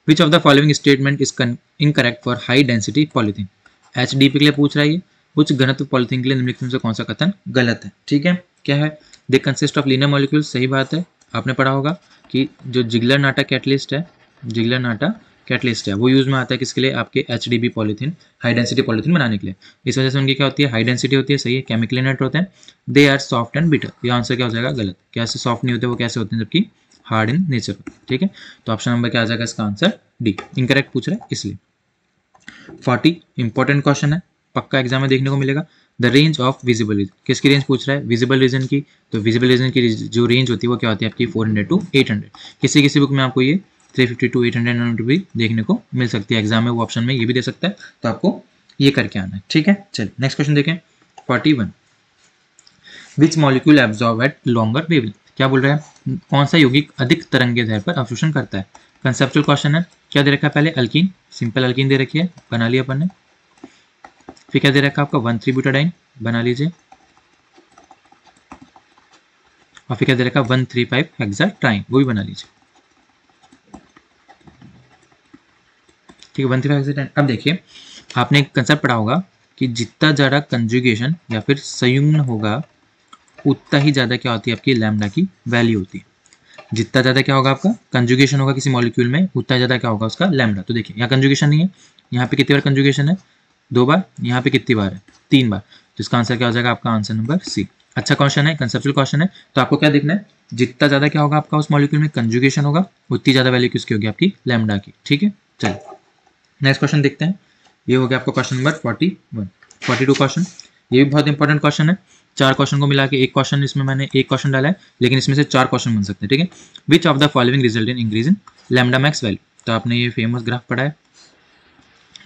विच of the following statement is incorrect for high density polythene, HDP के लिए पूछ रहा है, ये उच्च घनत्व पॉलीथीन के लिए निम्नलिखित में से कौन सा कथन गलत है, ठीक है। क्या है, they consist of linear molecule, सही बात है, आपने पढ़ा होगा कि जो जिगलर नाटा कैटलिस्ट है, जिगलर नाटा कैटलिस्ट है वो यूज में आता है किसके लिए, आपके HDB polythene, high density polythene बनाने के लिए। इस वजह से उनकी क्या होती है, हाई डेंसिटी होती है, सही है, केमिकली नेट होते हैं, they are soft and bitter. ये आंसर क्या हो जाएगा, गलत। कैसे सॉफ्ट नहीं होते, वो कैसे होते हैं, जबकि हार्ड इन नेचर होते हैं, ठीक है। तो ऑप्शन नंबर क्या आ जाएगा इसका आंसर, डी, इनकरेक्ट पूछ रहा है इसलिए। 40 इंपॉर्टेंट क्वेश्चन है, पक्का एग्जाम में देखने को मिलेगा। The range of visible region, किसकी रेंज पूछ रहा है, विजिबल रीजन की। तो विजिबल रीजन की जो रेंज होती है वो क्या होती है आपकी 400 to 800। किसी किसी बुक में आपको ये 350 to 800 नैनोमीटर भी देखने को मिल सकती है, एग्जाम में वो ऑप्शन में ये भी दे सकता है, तो आपको ये करके आना है, ठीक है। चलिए नेक्स्ट क्वेश्चन देखें, 41। Which molecule absorb at longer wavelength, क्या बोल रहा है, कौन सा यौगिक अधिक तरंगीय दैर्ध्य पर अवशोषण करता है। कंसेप्चुअल क्वेश्चन है, क्या दे रखा है, पहले अल्कीन, सिंपल अल्कीन दे रखी है, बना लिया अपन ने। फिर क्या दे रखा है आपका 1,3-ब्यूटाडाइन, बना लीजिए। और फिर क्या दे रखा है 1,3,5 हेक्साट्राइन, वो भी बना लीजिए, ठीक है, 1,3,5 हेक्साट्राइन। अब देखिए आपने एक कंसेप्ट पढ़ा होगा कि जितना ज़्यादा कंजुगेशन या फिर संयुग्म होगा उतना ही ज़्यादा क्या होती है आपकी लैम्डा की वैल्यू होती है। जितना ज़्यादा क्या होगा आपका कंजुगेशन होगा किसी मॉलिक्यूल में, उतना ज़्यादा क्या होगा उसका लैम्डा। तो देखिए यहाँ कंजुगेशन नहीं है, यहाँ पे कितनी बार कंजुगेशन है, 2 बार, यहाँ पे कितनी बार है, 3 बार। तो इसका आंसर क्या हो जाएगा आपका आंसर नंबर सी। अच्छा क्वेश्चन है, कंसेप्चुअल क्वेश्चन है, तो आपको क्या देखना है, जितना ज़्यादा क्या होगा आपका उस मॉलिक्यूल में कंजुगेशन होगा उतनी ज़्यादा वैल्यू किसकी होगी आपकी लैम्डा की, ठीक है। चलिए नेक्स्ट क्वेश्चन देखते हैं, ये हो गया आपका क्वेश्चन नंबर 41। 42 क्वेश्चन, ये भी बहुत इंपॉर्टेंट क्वेश्चन है। 4 क्वेश्चन को मिला के एक क्वेश्चन, इसमें मैंने एक क्वेश्चन डाला है, लेकिन इसमें से 4 क्वेश्चन बन सकते हैं, ठीक है। Which of the following result in increase in lambda max value, तो आपने ये फेमस ग्राफ पढ़ा है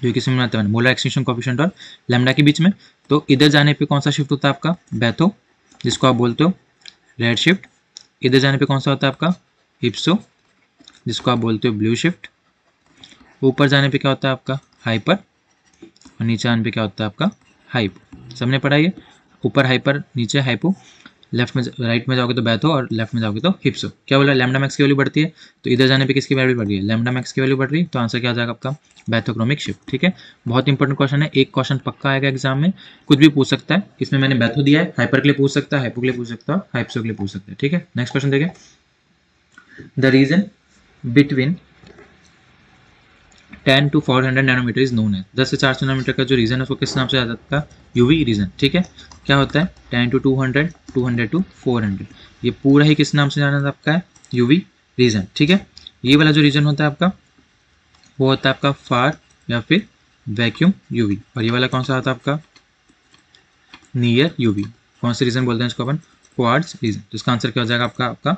जो किसी में आता है मोलर एक्सटिंक्शन कोएफिशिएंट और लैम्डा के बीच में। तो इधर जाने पे कौन सा शिफ्ट होता है आपका बेथो, जिसको आप बोलते हो रेड शिफ्ट। इधर जाने पे कौन सा होता है आपका इप्सो, जिसको आप बोलते हो ब्लू शिफ्ट। ऊपर जाने पे क्या होता है आपका हाइपर, और नीचे आने पे क्या होता है आपका हाइपो। सबने पढ़ा ये, ऊपर हाइपर नीचे हाइपो, लेफ्ट में राइट में जाओगे तो बैथो और लेफ्ट में जाओगे तो हिप्सो। क्या बोला, लैम्डा मैक्स की वैल्यू बढ़ती है, तो इधर जाने पे किसकी वैल्यू बढ़ रही है, लैम्डा मैक्स की वैल्यू बढ़ रही है। तो आंसर क्या आ जाएगा आपका बैथोक्रोमिक शिफ्ट, ठीक है। बहुत इंपॉर्टेंट क्वेश्चन है, एक क्वेश्चन पक्का आएगा एग्जाम में, कुछ भी पूछ सकता है। इसमें मैंने बैथो दिया है, हाइपर के लिए पूछ सकता है, हाइपो के लिए पूछ सकता है, हाइप्सो के लिए पूछ सकता है, ठीक है। नेक्स्ट क्वेश्चन देखें, the region between 10 to 400 nanometer is known है। 10 से 400 नैनोमीटर का जो रीजन है उसको किस नाम से याद आता है, यूवी रीजन, ठीक है। क्या होता है 10 to 200, 200 to 400, ये पूरा ही किस नाम से जाना था आपका है यूवी रीजन, ठीक है। ये वाला जो रीजन होता है आपका वो होता है आपका फार या फिर वैक्यूम यूवी, और ये वाला कौन सा होता है आपका नियर यूवी। कौन से रीजन बोलते हैं इसको अपन, क्वार्ट्ज रीजन। तो इसका आंसर क्या हो जाएगा आपका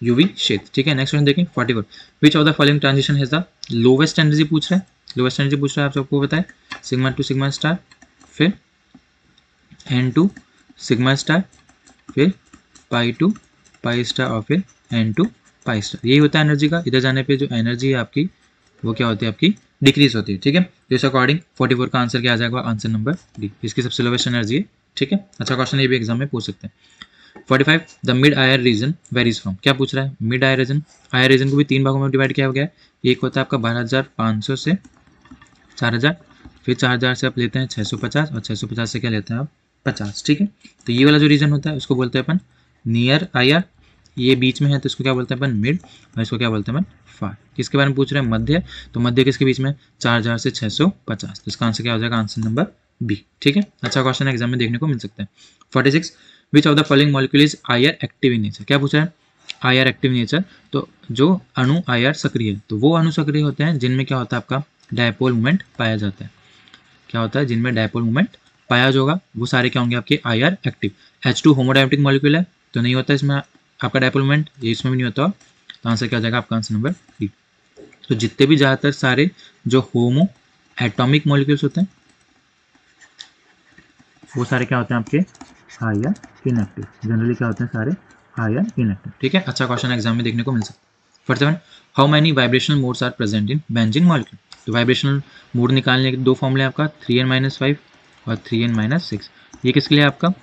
यूवी क्षेत्र, ठीक है। नेक्स्ट क्वेश्चन देखें 44, विच of the following transition has the lowest energy पूछ रहा है। लोवेस्ट एनर्जी पूछ रहा है, आप सबको बताए सिग्मा टू सिग्मा स्टार, फिर एन टू सिग्मा स्टार, फिर पाई टू पाई स्टार, और फिर एन टू पाई स्टार। यही होता है एनर्जी का, इधर जाने पे जो एनर्जी है आपकी वो क्या होती है आपकी डिक्रीज होती है, ठीक है। तो इस अकॉर्डिंग 44 का आंसर क्या आ जाएगा, आंसर नंबर डी, इसकी सबसे लोवेस्ट एनर्जी है, ठीक है। अच्छा क्वेश्चन ये भी एग्जाम में पूछ सकते हैं। 45, the mid IR region varies from, क्या पूछ रहा है mid IR region. IR region को भी 3 भागों में डिवाइड किया गया है। एक होता है आपका 12,500 से 4,000, फिर 4,000 से आप लेते हैं 650, और 650 से क्या लेते हैं आप 50, ठीक है। तो ये वाला जो रीजन होता है उसको बोलते हैं अपन नियर आयर, ये बीच में है तो इसको क्या बोलते हैं अपन मिड, और इसको क्या बोलते हैं अपन फार। किसके बारे में पूछ रहे हैं, मध्य, तो मध्य किसके बीच में 4,000 से 650, तो इसका आंसर क्या हो जाएगा, आंसर नंबर बी, ठीक है। अच्छा क्वेश्चन एग्जाम में देखने को मिल सकता है। 46, विच of the following molecule is IR active in nature, क्या पूछा है आईआर एक्टिव नेचर। तो जो अणु आईआर सक्रिय है, तो वो अणु सक्रिय होते हैं जिनमें क्या होता है आपका डायपोल मूवमेंट पाया जाता है। क्या होता है जिनमें डायपोल मूवमेंट पाया होगा वो सारे क्या होंगे आपके आईआर एक्टिव। H2 होमोडायनेमिक मॉलिक्यूल है तो नहीं होता इसमें आपका डायपोल मूवमेंट, ये इसमें भी नहीं होता, तो आंसर क्या हो जाएगा आपका आंसर नंबर डी। तो जितने भी ज़्यादातर सारे जो होमो एटॉमिक मॉलिक्यूल्स होते हैं वो सारे क्या होते हैं आपके आईआर इनएक्टिव, जनरली क्या होते हैं सारे आईआर इनएक्टिव, ठीक है। अच्छा क्वेश्चन एग्जाम में देखने को मिल सकता है। 47, how many vibrational modes are present in benzene molecule. तो वाइब्रेशनल मोड निकालने के 2 फॉर्मूले आपका 3n-5 और 3n-6। ये किसके लिए आपका,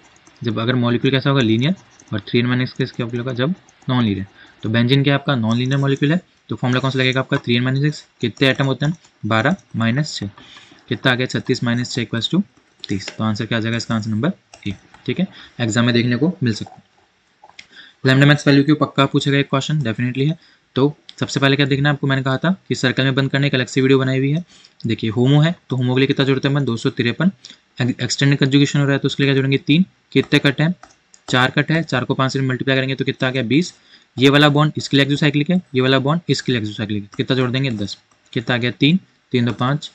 जब अगर मॉलिक्यूल कैसा होगा लीनियर, और 3n-6 किसके होगा जब नॉन लीनियर। तो बेंजीन क्या आपका नॉन लीनियर मॉलिक्यूल है, तो फॉर्मूला कौन सा लगेगा आपका 3n-6। कितने एटम होते हैं 12 - 6, कितना आ गया 36 - 6 = 30। तो आंसर क्या आ जाएगा इसका आंसर नंबर ए, ठीक है। एग्जाम में देखने को मिल सकता है। लैम्डा मैक्स वैल्यू क्यों पक्का पूछेगा एक क्वेश्चन डेफिनेटली है। तो सबसे पहले क्या देखना है आपको, मैंने कहा था कि सर्कल में बंद करने की अलग से वीडियो बनाई हुई है। देखिए होमो है तो होमो के लिए कितना जोड़ते हैं अपन 253, एक्सटेंडेड कंजुगेशन हो रहा है तो उसके लिए क्या जोड़ेंगे 3, कितने कट है 4 कट है, 4 को 5 से मल्टीप्लाई करेंगे तो कितना आ गया 20। ये वाला बॉन्ड इसके लिए एक्सोसाइक्लिक है, ये वाला बॉन्ड इसके लिए एक्सोसाइक्लिक है, कितना जोड़ देंगे 10, कितना आ गया 3, 3 2 5,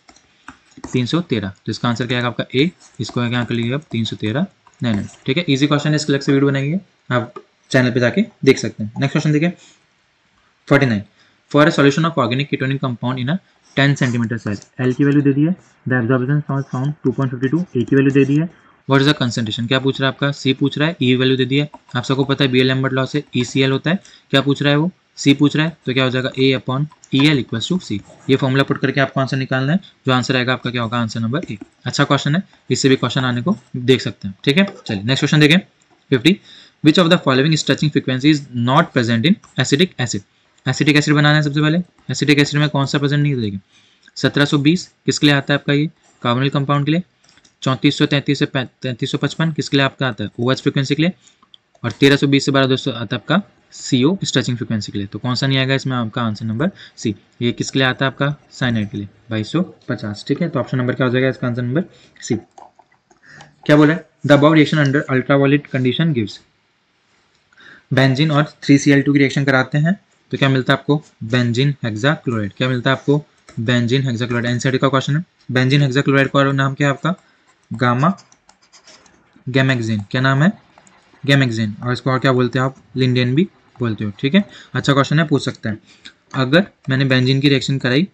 313। तो इसका आंसर क्या आएगा आपका ए, इसको क्या कर लीजिए आप 313 नैनो। ठीक है, इजी क्वेश्चन है, इसके अलग से वीडियो बनाएंगे, आप चैनल पे जाके देख सकते हैं। नेक्स्ट क्वेश्चन देखिए 49, for a solution of organic ketonic compound in a 10 centimetre size, L की वैल्यू दे दी है, द एब्जॉर्प्शन वाज फाउंड 2.52, ए की वैल्यू दे दी है, व्हाट इज द कंसंट्रेशन, क्या पूछ रहा है आपका सी पूछ रहा है, ई वैल्यू दे दी है, आप सबको पता है बी एल लैम्बर्ट लॉ से ECL होता है, क्या पूछ रहा है वो सी पूछ रहा है, तो क्या हो जाएगा ए अपॉन EL इक्वल्स टू सी। ये फॉर्मूला पुट करके आपको आंसर निकालना है, जो आंसर आएगा आपका क्या होगा आंसर नंबर ए। अच्छा क्वेश्चन है, इससे भी क्वेश्चन आने को देख सकते हैं। ठीक है, चलिए नेक्स्ट क्वेश्चन देखें 50, which of the following stretching frequency is not present in acidic acid. Acidic acid बनाना है सबसे पहले, एसिडिक एसिड में कौन सा प्रेजेंट नहीं है देखिए 1720 किसके लिए आता है आपका, ये कार्बोनिल कंपाउंड के लिए, 3433 से 3355 किसके लिए आपका आता है OH फ्रीक्वेंसी के लिए, और 1320 से 12200 आता है आपका CO स्ट्रेचिंग फ्रीक्वेंसी के लिए। तो कौन सा नहीं आएगा इसमें आपका आंसर नंबर सी। ये किसके लिए आता है आपका साइनाइड के लिए 2250। ठीक है, तो ऑप्शन नंबर क्या हो जाएगा इसका आंसर नंबर सी। क्या बोला है, the above reaction under ultraviolet condition gives, benzene और 3Cl2 की रिएक्शन कराते हैं तो क्या मिलता है आपको बेंजीन हेक्साक्लोराइड। क्या मिलता है आपको बेंजीन हेक्साक्लोराइड। एनसीईआरटी का क्वेश्चन है। बेंजीन हेक्साक्लोराइड का नाम क्या है आपका गामा गैमेक्सिन। क्या नाम है गैमेक्सिन, और इसको और क्या बोलते हैं आप लिंडेन भी बोलते हो। ठीक है, अच्छा क्वेश्चन है, पूछ सकते हैं। अगर मैंने बेंजीन की रिएक्शन कराई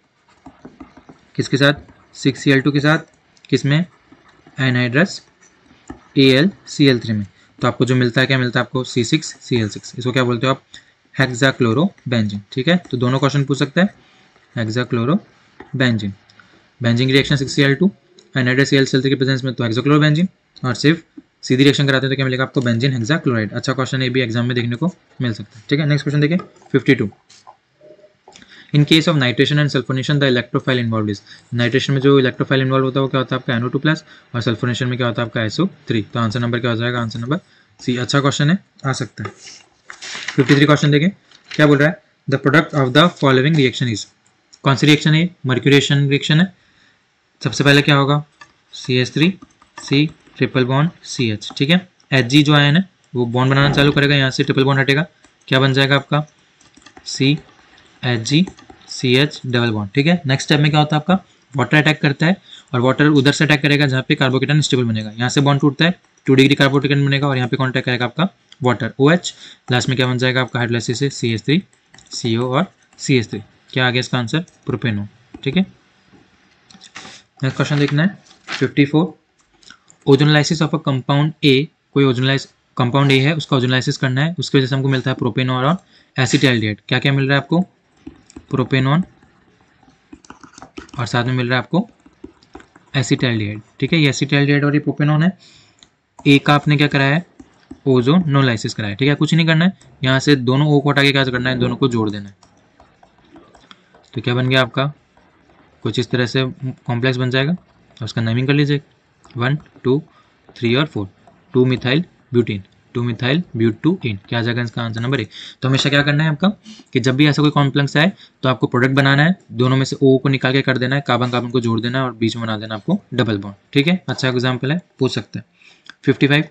किसके साथ 6Cl2 के साथ, किसमें एनहाइड्रस AlCl3 में, तो आपको जो मिलता है क्या मिलता है आपको C6Cl6। इसको क्या बोलते हो आप हेक्साक्लोरोबेंजीन। ठीक है, तो दोनों क्वेश्चन पूछ सकते हैं। हेक्साक्लोरोबेंजीन, बेंजीन की रिएक्शन 6Cl2 एनहाइड्रस AlCl3 के प्रेजेंस में तो हेक्साक्लोरोबेंजीन, और सिर्फ सीधी रिएक्शन कराते हैं तो क्या मिलेगा आपको बेंजीन हेक्साक्लोराइड। अच्छा क्वेश्चन, ये भी एग्जाम में देखने को मिल सकता है। ठीक है, नेक्स्ट क्वेश्चन देखिए 52, in case of nitration and sulphonation the electrophile involve is. Nitration में जो इलेक्ट्रोफाइल इन्वॉल्व होता है वो क्या होता है आपका NO2+, और सल्फोनेशन में क्या होता है आपका SO3। तो आंसर नंबर क्या हो जाएगा आंसर नंबर सी। अच्छा क्वेश्चन है, आ सकता है। 53 क्वेश्चन देखें, क्या बोल रहा है, the product of the following reaction is, कौन सी रिएक्शन है, मर्क्यूरेशन रिएक्शन है। सबसे पहले क्या होगा CH3C ट्रिपल बॉन्ड CH। ठीक है, Hg जो आयन है वो बॉन्ड बनाना चालू करेगा, यहाँ से ट्रिपल बॉन्ड हटेगा, क्या बन जाएगा आपका CHg डबल बॉन्ड। ठीक है, नेक्स्ट स्टेप में क्या होता है आपका वाटर अटैक करता है, और वाटर उधर से अटैक करेगा जहाँ पे कार्बोकेटन स्टेबल बनेगा, यहाँ से बॉन्ड टूटता है 2 डिग्री कार्बोकेटन बनेगा, और यहाँ पे कौन अटैक करेगा आपका वाटर OH, लास्ट में क्या बन जाएगा आपका हाइड्रोलाइसिस से CH3 CO और CH3। क्या आ गया इसका आंसर प्रोपेनॉन। ठीक है, नेक्स्ट क्वेश्चन देखना है 54, ओजोनलाइसिस ऑफ अ कंपाउंड ए, कोई ओजोनलाइज कंपाउंड ए है उसका ओजोनलाइसिस करना है, उसकी वजह से हमको मिलता है प्रोपेनॉन और एसिटाल्डिहाइड। क्या क्या मिल रहा है आपको प्रोपेनॉन, और साथ में मिल रहा है आपको एसिटाल्डिहाइड। ठीक है, ये एसिटाल्डिहाइड और ये प्रोपेनॉन है। ए का आपने क्या कराया है ओजोनोलाइसिस कराया है। ठीक है, कुछ नहीं करना है, यहाँ से दोनों ओ को हटा के क्या करना है दोनों को जोड़ देना है। तो क्या बन गया आपका कुछ इस तरह से कॉम्प्लेक्स बन जाएगा, और उसका नेमिंग कर लीजिए 1 2 3 और 4, 2 मिथाइल ब्यूटीन, 2 मिथाइल ब्यूटूइन। क्या आ जाएगा इसका आंसर नंबर ए। तो हमेशा क्या करना है आपका कि जब भी ऐसा कोई कॉम्प्लेक्स आए तो आपको प्रोडक्ट बनाना है, दोनों में से ओ को निकाल के कर देना है, कार्बन कार्बन को जोड़ देना है, और बीच में बना देना आपको डबल बॉन्ड। ठीक है, अच्छा एग्जाम्पल है, पूछ सकते हैं। 55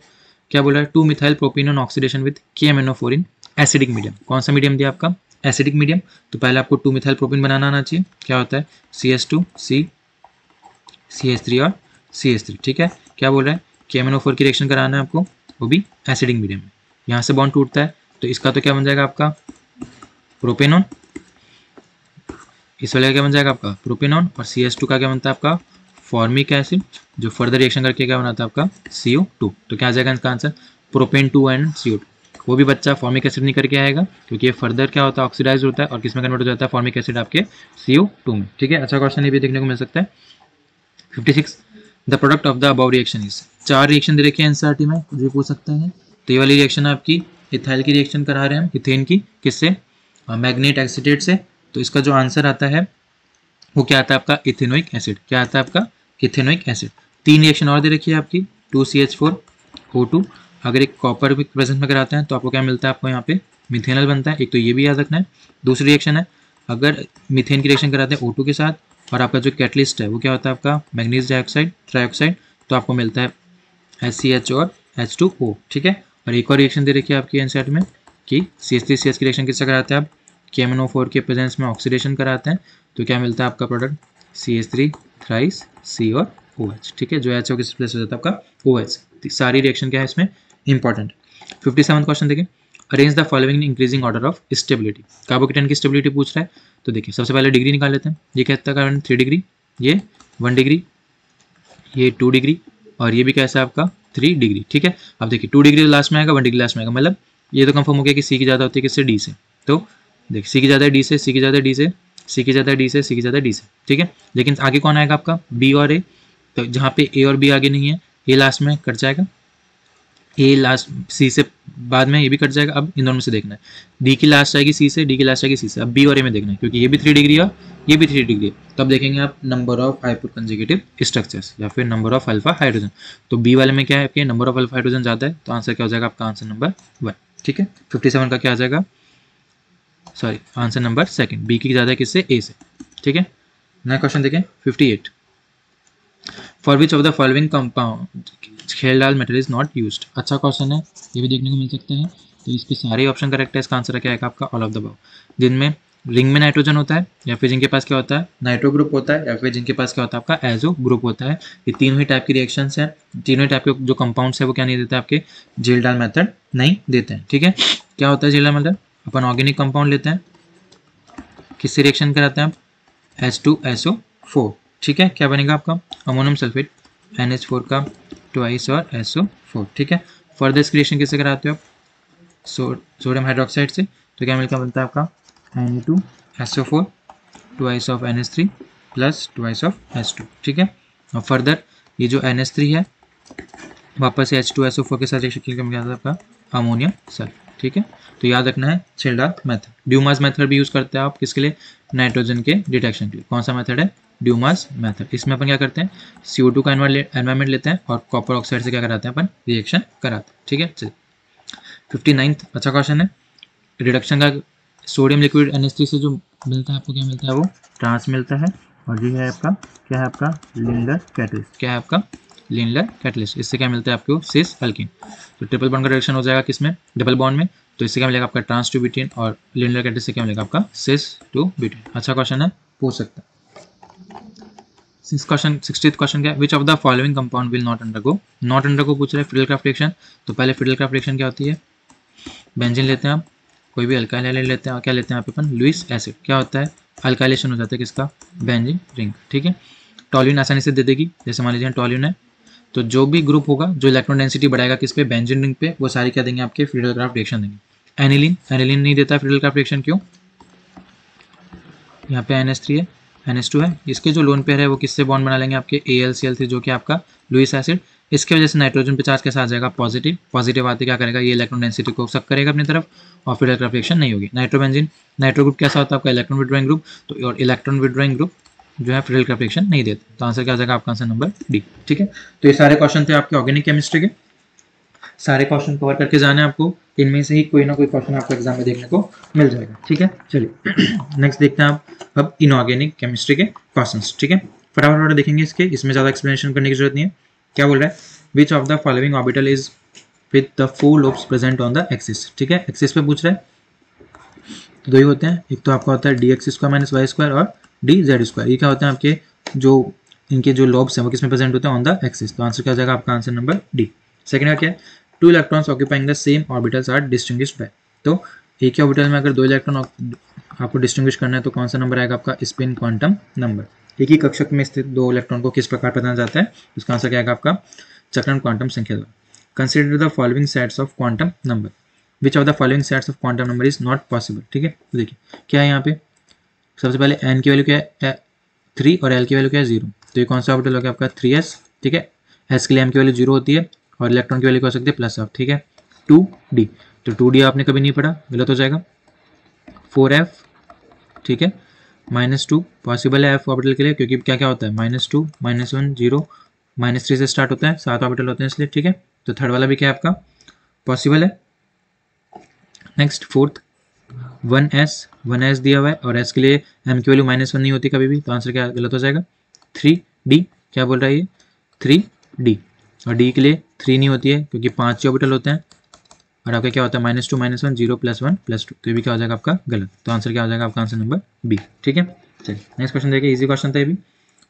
क्या बोल रहा है, 2 methyl propanone oxidation with KMnO4 in acidic medium. कौन सा मीडियम दिया आपका एसिडिक मीडियम, तो पहले आपको 2 मिथाइल प्रोपेन बनाना आना चाहिए। क्या होता है CH2 C CH3 और CH3। ठीक है, क्या बोल रहा है KMnO4 की रिएक्शन कराना है आपको, वो भी एसिडिक मीडियम में। यहाँ से बॉन्ड टूटता है तो इसका तो क्या बन जाएगा आपका प्रोपेनॉन, इस वाले का क्या बन जाएगा आपका प्रोपेनॉन, और CH2 का क्या बनता है आपका फॉर्मिक एसिड, जो फर्दर रिएक्शन करके क्या बनाता है आपका CO2। तो क्या आ जाएगा इसका आंसर प्रोपेन 2 एंड CO2। वो भी बच्चा फॉर्मिक एसिड नहीं करके आएगा, क्योंकि ये फर्दर क्या होता है ऑक्सीडाइज होता है, और किस में कन्वर्ट हो जाता है फॉर्मिक एसिड आपके CO2 में। ठीक है, अच्छा क्वेश्चन ये भी देखने को मिल सकता है। 56 the product of the above reaction is. 4 reaction दे रखी है एनसीईआरटी में, कुछ भी पूछ सकते हैं। तो ये वाली रिएक्शन आपकी इथाइल की रिएक्शन करा रहे हैं हम, इथेन की, किससे मैग्नेट एसिटेट से। तो इसका जो आंसर आता है वो क्या आता है आपका इथेनोइक एसिड। क्या आता है आपका इथेनोइक एसिड। 3 रिएक्शन और दे रखी है आपकी 2CH4O2। अगर एक कॉपर भी प्रेजेंस में कराते हैं तो आपको क्या मिलता है आपको यहाँ पे मिथेनॉल बनता है। एक तो ये भी याद रखना है। दूसरी रिएक्शन है, अगर मीथेन की रिएक्शन कराते हैं O2 के साथ और आपका जो कैटलिस्ट है वो क्या होता है आपका मैग्नीज डाइऑक्साइड ट्राइऑक्साइड, तो आपको मिलता है HCH और H2O, ठीक है। और एक और रिएक्शन दे रखी है आपकी एनसीईआरटी में कि CH3CH की रिएक्शन किससे कराते हैं आप, KMnO4 के प्रेजेंस में ऑक्सीडेशन कराते हैं, तो क्या मिलता है आपका प्रोडक्ट CH3 थ्राइस C और OH, ठीक है। जो H किस प्लेस हो जाता है आपका OH। सारी रिएक्शन क्या है इसमें इंपॉर्टेंट। 57 क्वेश्चन देखिए, arrange the following in increasing order of stability. Carbocation की स्टेबिलिटी पूछ रहा है, तो देखिए सबसे पहले डिग्री निकाल लेते हैं। ये कहता है कार्बन 3 डिग्री, ये 1 डिग्री, ये 2 डिग्री और ये भी कैसा है आपका 3 डिग्री, ठीक है। अब देखिए 2 डिग्री लास्ट में आएगा, 1 डिग्री लास्ट में आएगा, मतलब ये तो कंफर्म हो गया कि सी की ज़्यादा होती है किससे, डी से। तो देखिए सी की ज़्यादा है डी से, सी की ज़्यादा है डी से, सी की ज़्यादा है डी से, सी की ज़्यादा है डी से, ठीक है। लेकिन आगे कौन आएगा आपका बी और ए, तो जहाँ पे ए और बी आगे नहीं है, ए लास्ट में कट जाएगा, ए लास्ट सी से बाद में ये भी कट जाएगा। अब इन दोनों में से देखना है, डी की लास्ट आएगी सी से, डी की लास्ट आएगी सी से। अब बी और ए में देखना है क्योंकि ये भी 3 डिग्री है, ये भी 3 डिग्री है, तो अब देखेंगे आप नंबर ऑफ हाइपोकंजुगेटिव स्ट्रक्चर्स या फिर नंबर ऑफ अल्फा हाइड्रोजन। तो बी वाले में क्या है आपके नंबर ऑफ अल्फा हाइड्रोजन ज़्यादा है, तो आंसर क्या हो जाएगा आपका आंसर नंबर 1, ठीक है। 57 का क्या आ जाएगा, सॉरी आंसर नंबर 2, बी की ज़्यादा है किससे, ए से, ठीक है। नेक्स्ट क्वेश्चन देखें 58, for which of the following compound Kjeldahl metal is not used. अच्छा क्वेश्चन है, ये भी देखने को मिल सकते हैं। तो इसके सारे ऑप्शन करेक्ट है, इसका आंसर क्या आएगा आपका ऑल ऑफ द अबव। जिनमें रिंग में नाइट्रोजन होता है, या फिर जिनके पास क्या होता है नाइट्रो ग्रुप होता है, या फिर जिनके पास क्या होता है आपका एजो ग्रुप होता है, ये तीनों ही टाइप की रिएक्शंस हैं। तीनों ही टाइप के जो कंपाउंड्स है वो क्या नहीं देते आपके झेलडाल मेथड नहीं देते हैं, ठीक है। क्या होता है झेलडाल मेथड, अपन ऑर्गेनिक कंपाउंड लेते हैं, किससे रिएक्शन कराते हैं आप H2SO4, ठीक है। क्या बनेगा आपका अमोनियम सल्फेट NH4 का ट्वाइस और SO4, ठीक है। फर्दर इसकी रिएक्शन किससे कराते हो आप सोडियम हाइड्रोक्साइड से, तो क्या मिलकर बनता है आपका Na2SO4 twice of NH3 plus twice of H2, ठीक है। और फर्दर ये जो NH3 है वापस से H2SO4 के साथ रिएक्शन करके क्या होता है आपका अमोनियम सल्फेट, ठीक है। तो याद रखना है झेलडाल मेथड। ड्यूमास मेथड भी यूज करते हैं आप किसके लिए, नाइट्रोजन के डिटेक्शन के लिए। कौन सा मेथड है, ड्यूमास मेथड। इसमें अपन क्या करते हैं CO2 का एनवायरमेंट लेते हैं और कॉपर ऑक्साइड से क्या कराते हैं अपन रिएक्शन कराते हैं, ठीक है। चलिए 59 अच्छा क्वेश्चन है, रिडक्शन का सोडियम लिक्विड NH3 से जो मिलता है आपको क्या मिलता है वो ट्रांस मिलता है, और जो है आपका क्या है आपका लिंडर कैटलिस्ट, क्या है आपका लिंडर कैटलिस्ट। इससे क्या मिलता है आपको सिस अल्किन। तो ट्रिपल बॉन्ड का रिएक्शन हो जाएगा किसमें डबल बॉन्ड में, तो इससे क्या मिलेगा आपका ट्रांस टू ब्यूटेन, और लिंडर कैटलिस्ट से क्या मिलेगा आपका सिस टू ब्यूटेन। अच्छा क्वेश्चन है, पूछ सकता है। 60th क्वेश्चन क्या है, which of the following compound will not undergo, not undergo पूछ रहे हैं फिडेलक्राफ्ट रिएक्शन। तो पहले फिडेलक्राफ्ट रिएक्शन क्या होती है, बेंजीन लेते हैं आप, कोई भी अल्काइल हाइड्राइड लेते हैं, क्या लेते हैं आप अपन लुइस एसिड, क्या होता है अल्काइलेशन हो जाता है किसका बेंजीन रिंग, ठीक है। टॉल्यून आसानी से दे देगी, जैसे मान लीजिए टॉल्यून है, तो जो भी ग्रुप होगा जो इलेक्ट्रॉन डेंसिटी बढ़ाएगा किस पे बेंजीन रिंग पे, वो सारी क्या देंगे आपके फिडेलक्राफ्ट रिएक्शन देंगे। एनिलीन, एनिलीन नहीं देता है फिडेलक्राफ्ट रिएक्शन, क्यों, यहाँ पे NH3 है NH2 है, इसके जो लोन पेयर है वो किससे बॉन्ड बना लेंगे आपके AlCl3 जो कि आपका लुइस एसिड। इसके वजह से नाइट्रोजन पे चार्ज कैसा आ जाएगा पॉजिटिव, पॉजिटिव आते क्या करेगा ये इलेक्ट्रॉन डेंसिटी को सक करेगा अपनी तरफ और फिर इलेक्ट्रॉन रिएक्शन नहीं होगी। नाइट्रोबेंजीन, नाइट्रो ग्रुप कैसा होता है आपका इलेक्ट्रॉन विड्रॉइंग ग्रुप, तो और इलेक्ट्रॉन विड्रॉइंग ग्रुप जो है फिडेल रिएक्शन नहीं देते, तो आंसर क्या आ जाएगा आपका आंसर नंबर डी, ठीक है। तो ये सारे क्वेश्चन थे आपके ऑर्गेनिक केमिस्ट्री के, सारे क्वेश्चन कवर करके जाने आपको, इनमें से ही कोई ना कोई क्वेश्चन आपको एग्जाम में देखने को मिल जाएगा, ठीक है। चलिए नेक्स्ट देखते हैं आप अब इनऑर्गेनिक केमिस्ट्री के क्वेश्चंस, ठीक है। फटाफट देखेंगे इसके, इसमें ज़्यादा एक्सप्लेनेशन करने की जरूरत नहीं है। क्या बोल रहा है, which of the following orbital is with the 4 lobes present on the axis, ठीक है। एक्सिस पे पूछ रहा है, तो दो ही होते हैं, एक तो आपका होता है dx² - y² और dz²। ये क्या होते हैं आपके जो इनके जो लोब्स हैं वो किस में प्रेजेंट होते हैं ऑन द एक्सिस, तो आंसर क्या हो जाएगा आपका आंसर नंबर डी। सेकंड क्या है, 2 electrons occupying the same orbitals are distinguished by, तो एक ही ऑर्बिटल में अगर 2 इलेक्ट्रॉन आपको डिस्टिंग्विश करना है तो कौन सा नंबर आएगा आपका स्पिन क्वांटम नंबर। एक ही कक्षक में स्थित 2 इलेक्ट्रॉन को किस प्रकार पहचाना जाता है, उसका आंसर क्या आएगा आपका चक्रण क्वांटम संख्या द्वारा। Consider the following sets of quantum number, which of the following sets of quantum number is not possible, ठीक है। देखिए क्या है यहाँ पे, सबसे पहले n की वैल्यू क्या है 3 और l की वैल्यू क्या है 0, तो ये कौन सा ऑर्बिटल हो गया आपका 3s, ठीक है। s के लिए m की वैल्यू 0 होती है और इलेक्ट्रॉन की वैल्यू हो सकती है प्लस ऑफ, ठीक है। 2d, तो 2d आपने कभी नहीं पढ़ा, गलत हो जाएगा। 4f, ठीक है, -2 पॉसिबल है f ऑर्बिटल के लिए, क्योंकि क्या क्या होता है -2 -1 0 -3 से स्टार्ट होता है, 7 ऑर्बिटल होते हैं इसलिए, ठीक है। तो थर्ड वाला भी क्या है आपका पॉसिबल है। नेक्स्ट फोर्थ 1s दिया हुआ है और s के लिए m की वैल्यू -1 नहीं होती कभी भी, तो आंसर क्या गलत हो जाएगा 3d। क्या बोल रहा है ये 3d। और d के लिए 3 नहीं होती है क्योंकि 5 ऑर्बिटल होते हैं और आपका क्या होता है -2 -1 0 +1 +2, तो ये भी क्या हो जाएगा आपका गलत। तो आंसर क्या हो जाएगा आपका आंसर नंबर बी। ठीक है, चलिए नेक्स्ट क्वेश्चन देखिए, इजी क्वेश्चन था ये भी।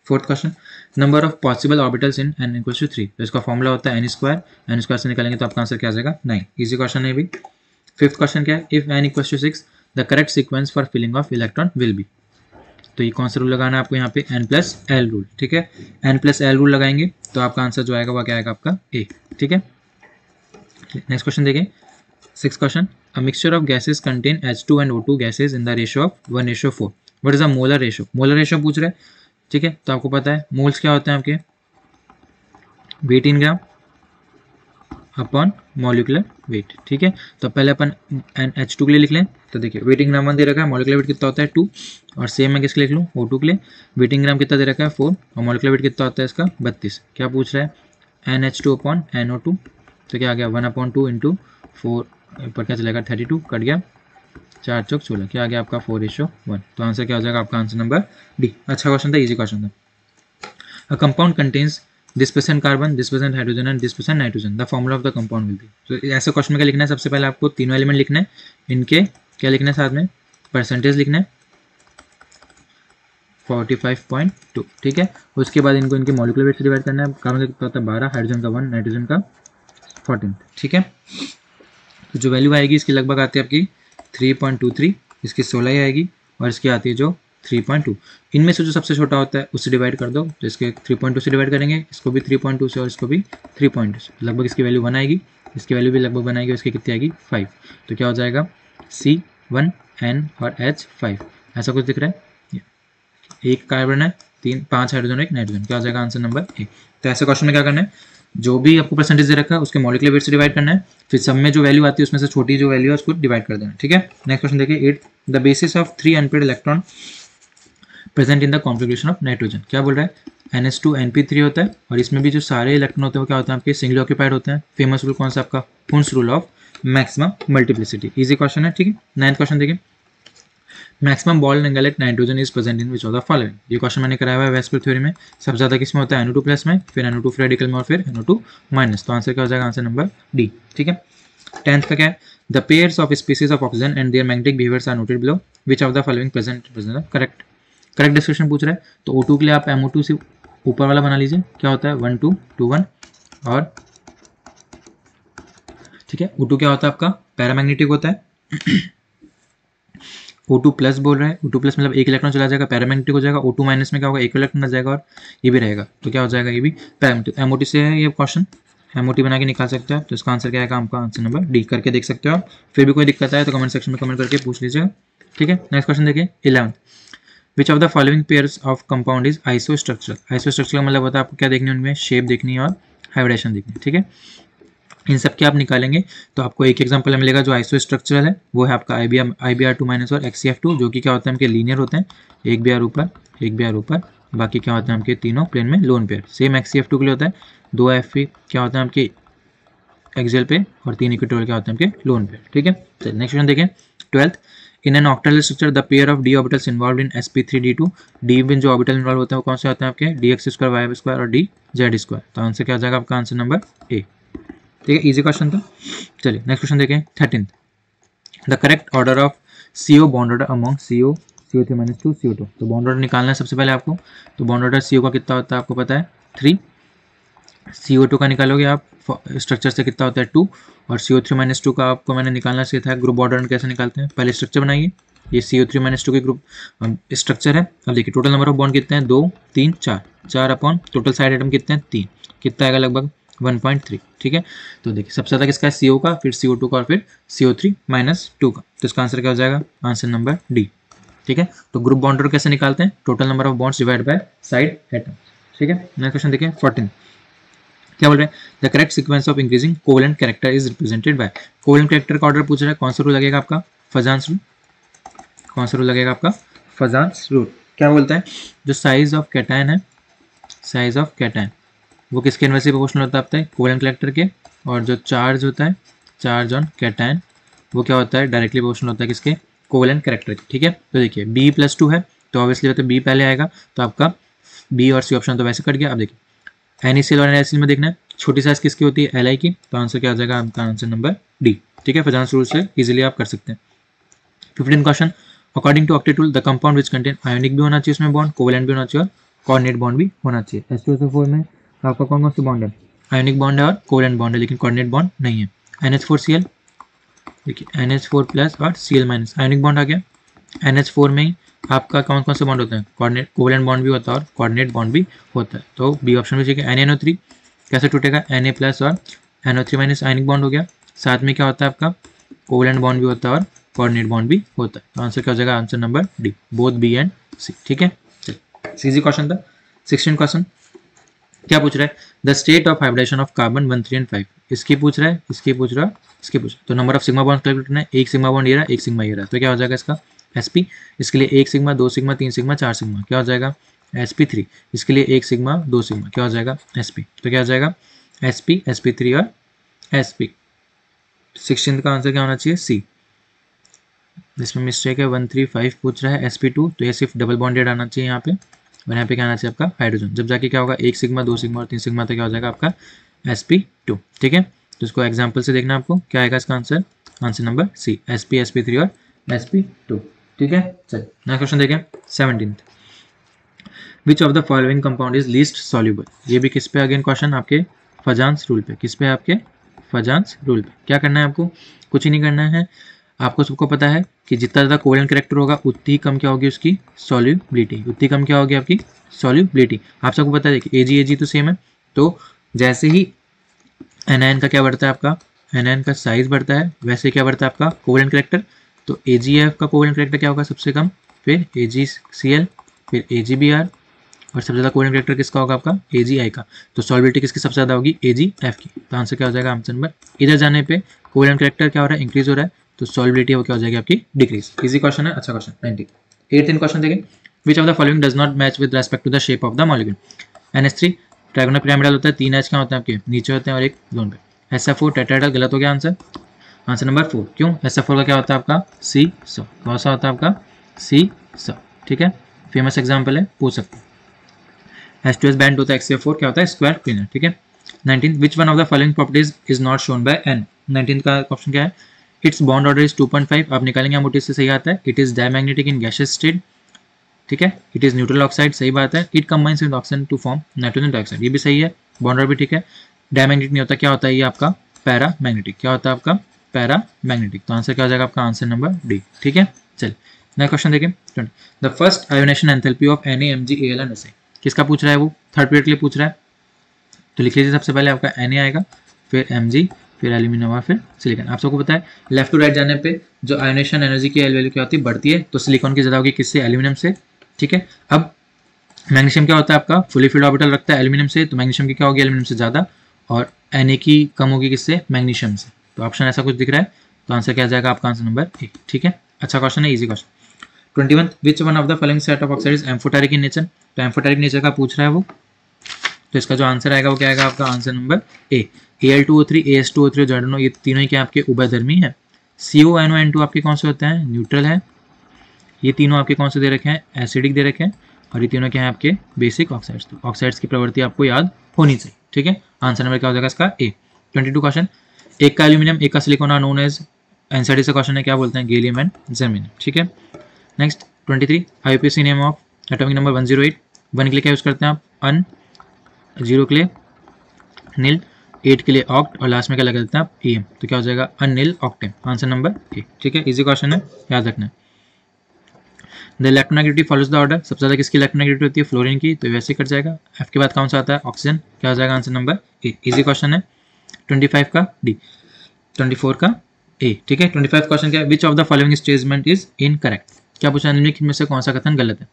Fourth question, number of possible orbitals in n = 3, तो इसका फॉर्मूला होता है n² से निकालेंगे तो आपका आंसर क्या आ जाएगा 9। इजी क्वेश्चन है भी। फिफ्थ क्वेश्चन क्या है, if n = 6 the correct sequence for filling of electron will be. तो ये कौन सा रूल लगाना है आपको यहाँ पे n+l रूल। ठीक है, n+l रूल लगाएंगे तो आपका आंसर जो आएगा वो क्या आएगा आपका ए। ठीक है, नेक्स्ट क्वेश्चन देखें, sixth question, a mixture of gases contain H2 and O2 gases in the ratio of 1:4, what is the molar ratio. Molar ratio पूछ रहे हैं, ठीक है, तो आपको पता है मोल्स क्या होते हैं आपके 18 ग्राम अपॉन मॉलिकुलर वेट। ठीक है, तो पहले अपन H2 के लिए लिख लें, तो देखिए वेटिंग ग्राम 1 दे रखा है, मॉलिकुलर वेट कितना होता है 2, और सेम मैं किसके लिख लूँ O2 के लिए, वेटिंग ग्राम कितना दे रखा है 4 और मॉलिकुलर वेट कितना होता है इसका 32। क्या पूछ रहा है NH2 अपॉन NO2, तो क्या आ गया 1/2 इंटू 4 पर क्या चलेगा 32, कट गया 4 चौक 16, क्या आ गया आपका 4:1। तो आंसर क्या हो जाएगा आपका आंसर नंबर डी। अच्छा क्वेश्चन था, इजी क्वेश्चन था। A compound contains this % carbon, this % hydrogen and this % nitrogen, the formula of the compound will be. तो ऐसे क्वेश्चन में क्या लिखना है, सबसे पहले आपको तीनों एलिमेंट लिखना है, इनके क्या लिखना है साथ में परसेंटेज लिखना है 45.2। ठीक है, उसके बाद इनको इनके मॉलिक्यूलर वेट से डिवाइड करना है, कार्बन का कितना होता है 12, हाइड्रोजन का 1, नाइट्रोजन का 14। ठीक है, तो जो वैल्यू आएगी इसकी लगभग आती है आपकी 3.23, इसकी 16 ही आएगी और इसकी आती है जो 3.2। इनमें से जो सबसे छोटा होता है उससे डिवाइड कर दो, तो इसके 3.2 से डिवाइड करेंगे, इसको भी 3.2 से और इसको भी 3.2 से, लगभग इसकी वैल्यू 1 आएगी, इसकी वैल्यू भी लगभग 1 आएगी, इसकी कितनी आएगी 5। तो क्या हो जाएगा C1 N और H5, ऐसा कुछ दिख रहा है, एक कार्बन है 5 हाइड्रोजन और 1 नाइट्रोजन, क्या हो जाएगा आंसर नंबर ए। तो ऐसे क्वेश्चन में क्या करना है, जो भी आपको परसेंटेज दे रखा है उसके मॉलिक्यूलर वेट से डिवाइड करना है, फिर सब में जो वैल्यू आती है उसमें से छोटी जो वैल्यू है उसको डिवाइड कर देना। ठीक है, नेक्स्ट क्वेश्चन देखिए 8, the basis of 3 unpaired electron present in the configuration of nitrogen. क्या बोल रहा है NH2 NP3 होता है और इसमें भी जो सारे इलेक्ट्रॉन होते हैं वो क्या होते हैं आपके सिंगली ऑक्यूपाइड होते हैं। फेमस रूल कौन सा आपका Hund's rule of maximum multiplicity. Easy question है। ठीक है, 9th क्वेश्चन देखिए, maximum bond angle at nitrogen is present in which of the following. ये क्वेश्चन मैंने कराया हुआ है वेस्पर थ्योरी में, सबसे ज्यादा किसमें होता है NO2 प्लस में, फिर NO2 फ्री रेडिकल में और फिर NO2 माइनस। तो आंसर क्या हो जाएगा आंसर नंबर डी। ठीक है, 10th का क्या है, the pairs of species of oxygen and their magnetic behaviours are noted below, which of the following present correct. Correct description पूछ रहा है, तो O2 के लिए आप MO2 से ऊपर वाला बना लीजिए, क्या होता है 1 2 2 1 और ठीक है, O2 क्या होता है आपका पैरामैग्नेटिक होता है। O2 प्लस बोल रहा है, O2 प्लस मतलब एक इलेक्ट्रॉन चला जाएगा पैरामैग्नेटिक हो जाएगा, O2 माइनस में क्या होगा एक इलेक्ट्रॉन आ जाएगा और ये भी रहेगा, तो क्या हो जाएगा ये भी पैरामैग्नेटिक। MOT से है ये क्वेश्चन, MOT बना के निकाल सकते हो, तो इसका आंसर क्या आएगा आपका आंसर नंबर डी, करके देख सकते हो आप। फिर भी कोई दिक्कत आए तो कमेंट सेक्शन में कमेंट करके पूछ लीजिएगा। ठीक है, नेक्स्ट क्वेश्चन देखिए 11th, which of the following pairs of compound is isostructural. Isostructural मतलब होता है आपको क्या देखनी है उनमें, शेप देखनी है और हाइब्रिडेशन देखनी है। ठीक है, इन सब के आप निकालेंगे तो आपको एक एग्जांपल मिलेगा जो आइसोस्ट्रक्चरल है, वो है आपका IBr2 माइनस और XCF2, जो कि क्या होता है उनके लीनियर होते हैं, एक Br ऊपर एक Br ऊपर, बाकी क्या होता है आपके तीनों प्लेन में लोन पेयर। सेम XCF2 के लिए होता है 2 Fe क्या होता है आपके एक्सियल पे और 3 इक्वेटोरियल क्या होते हैं आपके लोन पेयर। ठीक है, चलिए नेक्स्ट क्वेश्चन देखें 12th, in an octal structure the pair of d orbitals involved in sp3d2, d में जो ऑर्बिटल इन्वॉल्व होते हैं वो कौन से होते हैं आपके dx2 y2 और dz2। तो आंसर क्या हो जाएगा आपका आंसर नंबर ए। ठीक है, इजी क्वेश्चन था। चलिए नेक्स्ट क्वेश्चन देखें 13th, the correct order of CO bond order among CO CO3 - 2 CO2। तो बॉन्ड ऑर्डर निकालना है सबसे पहले आपको, तो बॉन्ड ऑर्डर CO का कितना होता है आपको पता है 3, CO2 का निकालोगे आप स्ट्रक्चर से कितना होता है 2, और CO3 - 2 का आपको मैंने निकालना सीखा है ग्रुप बॉन्ड कैसे निकालते हैं। पहले स्ट्रक्चर बनाइए, ये CO3 - 2 के ग्रुप स्ट्रक्चर है। अब देखिए टोटल नंबर ऑफ बॉन्ड कितने हैं 2 3 4, 4 अपॉन टोटल साइड एटम कितने हैं 3, कितना आएगा लगभग 1.3। ठीक है, तो देखिए सबसे ज़्यादा किसका है CO का, फिर CO2 का और फिर CO3 - 2 का, तो इसका आंसर क्या हो जाएगा आंसर नंबर डी। ठीक है, तो ग्रुप बॉन्ड ऑर्डर कैसे निकालते हैं, total number of bonds divide by side atom. ठीक है, नेक्स्ट क्वेश्चन देखिए 14, क्या बोल रहे हैं, the correct sequence of increasing covalent character is represented by. Covalent character का ऑर्डर पूछ रहा है, कौन सा रूल लगेगा आपका फजान्स रूल, कौन सा रूल लगेगा आपका फजान्स रूल। क्या बोलता है, जो साइज ऑफ कैटायन है, साइज ऑफ कैटायन वो किसके इनवर्सली प्रोपोर्शनल होता है आपका कोवेलेंट कैरेक्टर के, और जो चार्ज होता है चार्ज ऑन कैटायन वो क्या होता है, डायरेक्टली प्रोपोर्शनल होता है किसके, कोवेलेंट कैरेक्टर के, ठीक है। तो देखिए B+2 है तो ऑब्वियसली तो B पहले आएगा, तो आपका B और C ऑप्शन तो वैसे कट गया। अब देखिए NaCl और NaCl में देखना है छोटी साइज किसकी होती है, Li की, तो आंसर क्या आ जाएगा आपका, आंसर नंबर डी, ठीक है। फजांस रूल से इजीली आप कर सकते हैं। 15 question, according to octet rule the compound which contain ionic भी होना चाहिए उसमें बॉन्ड, कोवेलेंट भी होना चाहिए और कोऑर्डिनेट बॉन्ड भी होना चाहिए। H2SO4 में आपका कौन कौन सा बॉन्ड है, आयोनिक बॉन्ड है और कोवेलेंट बॉन्ड है, लेकिन कोऑर्डिनेट बॉन्ड नहीं है। NH4Cl, देखिए NH4 प्लस और Cl माइनस आयोनिक बॉन्ड आ गया। NH4 में ही आपका कौन कौन से बॉन्ड होते हैं, कोऑर्डिनेट कोवेलेंट बॉन्ड भी होता है और कोऑर्डिनेट बॉन्ड भी होता है, तो बी ऑप्शन में चाहिए। NaNO3 कैसे टूटेगा, Na प्लस और NO3 माइनस आयोनिक बॉन्ड हो गया, साथ में क्या होता है आपका कोवेलेंट बॉन्ड भी होता है और कोऑर्डिनेट बॉन्ड भी होता है, तो आंसर क्या हो जाएगा, answer number D, both B and C, ठीक है। चलिए इजी क्वेश्चन था। 16 क्वेश्चन क्या पूछ रहा है, the state of hybridisation of carbon 1, 3 and 5, इसकी पूछ रहा है, इसकी पूछ रहा है, इसकी पूछ रहा है। तो number of sigma bond calculate करना है, एक सिग्मा बॉन्ड ये रहा, एक सिग्मा ये रहा, तो क्या हो जाएगा इसका sp, इसके लिए 1 सिग्मा 2 सिग्मा 3 सिग्मा 4 सिग्मा, क्या हो जाएगा sp3, इसके लिए 1 सिग्मा 2 सिग्मा, क्या हो जाएगा sp, तो क्या हो जाएगा sp sp3 और sp। 16 का आंसर क्या होना चाहिए, सी। इसमें मिस्टेक है, 1, 3, 5 पूछ रहा है sp2, तो ये सिर्फ डबल बॉन्डेड आना चाहिए यहाँ पे, और यहाँ पे क्या आना चाहिए आपका हाइड्रोजन, जब जाके क्या होगा 1 सिग्मा 2 सिग्मा और 3 सिग्मा, तो क्या हो जाएगा आपका sp2, ठीक है। तो इसको एग्जाम्पल से देखना आपको, क्या आएगा इसका answer, answer number C, sp sp3 और sp2, ठीक है। चलिए नेक्स्ट क्वेश्चन देखें 17th, which of the following compound is least soluble, ये भी किस पे अगेन क्वेश्चन, आपके फजांस रूल पे, किस पे, आपके फजांस रूल पे। क्या करना है आपको, कुछ ही नहीं करना है, आपको सबको पता है कि जितना ज़्यादा कोवेलेंट कैरेक्टर होगा उतनी कम क्या होगी उसकी सॉल्युबिलिटी, उतनी कम क्या होगी आपकी सॉल्युबिलिटी। आप सबको पता है कि Ag तो सेम है, तो जैसे ही एनायन का क्या बढ़ता है, आपका एनायन का साइज बढ़ता है, वैसे क्या बढ़ता है आपका कोवेलेंट कैरेक्टर, तो AgF का कोवेलेंट कैरेक्टर क्या होगा सबसे कम, फिर AgCl, फिर AgBr, और सबसे ज़्यादा कोवेलेंट कैरेक्टर किसका होगा आपका AgI का, तो सॉल्युबिलिटी किसकी सबसे ज़्यादा होगी AgF की, तो आंसर क्या हो जाएगा, आंसर नंबर, इधर जाने पे कोवेलेंट कैरेक्टर क्या हो रहा है, इंक्रीज हो रहा है, तो सॉल्युबिलिटी वो क्या हो जाएगी आपकी डिक्रीज। इजी क्वेश्चन है, अच्छा क्वेश्चन। 18 क्वेश्चन देखें, which of the following does not match with respect to the shape of the molecule. NH3 trigonal pyramidal होता है, 3 H क्या होते हैं आपके नीचे होते हैं और एक जोन पे। SF4 टेट्राहेड्रल, गलत हो गया आंसर, आंसर नंबर 4, क्यों, SF4 का क्या होता है आपका C100, कौन सा होता है आपका C100, ठीक है, फेमस एग्जाम्पल है, पूछ सकते हैं। H2S बैंड होता है, XF4 क्या होता है स्क्वायर क्लीनर, ठीक है। 19 which one of the following properties is not shown by N। 19 का ऑप्शन क्या है, इट्स बॉन्ड ऑर्डर इज 2.5, आप निकालेंगे मोटिव से, सही आता है। It is diamagnetic in gaseous state, ठीक है। इट इज न्यूट्रल ऑक्साइड, सही बात है। It combines with oxygen to form nitrogen dioxide, ये भी सही है। बॉन्ड ऑर्डर भी ठीक है। डायमैग्नेटिक नहीं होता, क्या होता है ये आपका पैरामैग्नेटिक, क्या होता है आपका पैरामैग्नेटिक, तो आंसर क्या हो जाएगा आपका, आंसर नंबर डी, ठीक है। चलिए नेक्स्ट क्वेश्चन देखिए, the first ionisation enthalpy of NaMgAlNSi, किसका पूछ रहा है, वो थर्ड पीरियड के लिए पूछ रहा है, तो लिख लीजिए सबसे पहले आपका Na आएगा, फिर Mg, फिर एल्यूमिनियम और फिर सिलिकॉन। आप सबको पता है लेफ्ट टू राइट जाने पे जो आयोनेशन एनर्जी की एल वैल्यू क्या होती है, बढ़ती है, तो सिलिकॉन की ज़्यादा होगी किससे, एल्यूमिनियम से, ठीक है। अब मैग्नीशियम क्या होता है आपका फुली फिल्ड ऑर्बिटल रखता है एल्यूमिनियम से, तो मैग्नीशियम की क्या होगी एल्यूमिनियम से ज़्यादा, और Na की कम होगी किससे, मैग्नीशियम से, तो ऑप्शन ऐसा कुछ दिख रहा है, तो आंसर क्या आ जाएगा आपका, आंसर नंबर ए, ठीक है। अच्छा क्वेश्चन है, easy question. 21 which one of the following set of oxide is amphoteric in nature, तो एम्फोटेरिक नेचर का पूछ रहा है वो, तो इसका जो आंसर आएगा वो क्या आएगा आपका, आंसर नंबर ए। Al2O3 AS2O3 जोड़नो, ये तीनों ही क्या आपके उभयधर्मी है। CONO आपके कौन से होते हैं, न्यूट्रल है। ये तीनों आपके कौन से दे रखे हैं, एसिडिक दे रखे हैं, और ये तीनों क्या है आपके बेसिक ऑक्साइड्स, तो ऑक्साइड्स की प्रवृत्ति आपको याद होनी चाहिए, ठीक है। आंसर नंबर क्या हो जाएगा इसका ए। 22 क्वेश्चन, एक का एल्यूमिनियम एक का silicon are known as, NCERT से क्वेश्चन है, क्या बोलते हैं, गैलियम एंड जर्मेनियम, ठीक है। Next 23 IUPAC name of atomic number 108, 1 के लिए क्या यूज करते हैं आप, अन, 0 के लिए नील, 8 के लिए ऑक्ट, और लास्ट में क्या लगा देते हैं आप, EM, तो क्या हो जाएगा Anil octane, answer number A, ठीक है। इजी क्वेश्चन है, याद रखना है। The electronegativity follows the order, सबसे ज़्यादा किसकी इलेक्ट्रोनेगेटिविटी होती है, फ्लोरीन की, तो वैसे कट जाएगा। F के बाद कौन सा आता है, ऑक्सीजन, क्या हो जाएगा आंसर नंबर ए, इजी क्वेश्चन है। 25 का डी, 24 का ए, ठीक है। 25 क्वेश्चन क्या है, which of the following statement is incorrect, क्या पूछा, निम्नलिखित में से कौन सा कथन गलत है।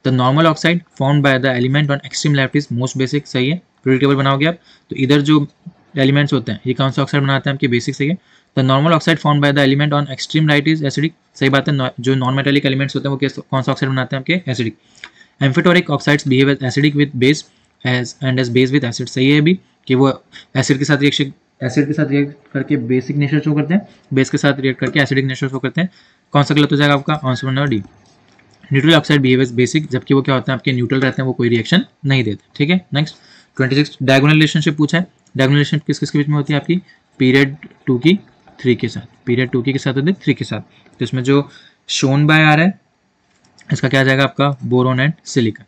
The normal oxide found by the element on extreme left is most basic, सही है। पीरियड टेबल बनाओगे आप, तो इधर जो एलिमेंट्स होते हैं ये कौन सा ऑक्साइड बनाते हैं आपके बेसिक, सही है। The normal oxide found by the element on extreme right is acidic, सही बात है। जो नॉन मेटालिक एलिमेंट्स होते हैं वो कौन सा ऑक्साइड बनाते हैं आपके, acidic. Amphoteric oxides behave as acidic with base as and as base with acid, सही है भी कि वो एसिड के साथ रिएक्शन एसिड के साथ रिएक्ट करके बेसिक नेचर शो करते हैं, बेस के साथ रिएक्ट करके एसिडिक नेचर शो करते हैं। कौन सा गलत हो जाएगा आपका? Answer number D. Neutral oxide behaviours basic, जबकि वो क्या होता है आपके न्यूट्रल रहते हैं, वो कोई रिएक्शन नहीं देते। ठीक है, नेक्स्ट 26 डायगोनल रिलेशनशिप पूछा है। डायगोनल रिलेशनशिप किस किसके बीच में होती है आपकी? पीरियड 2 की 3 के साथ, पीरियड 2 की के साथ होती है 3 के साथ। तो इसमें जो शोन बाय आ रहा है इसका क्या आ जाएगा आपका? Boron and silicon.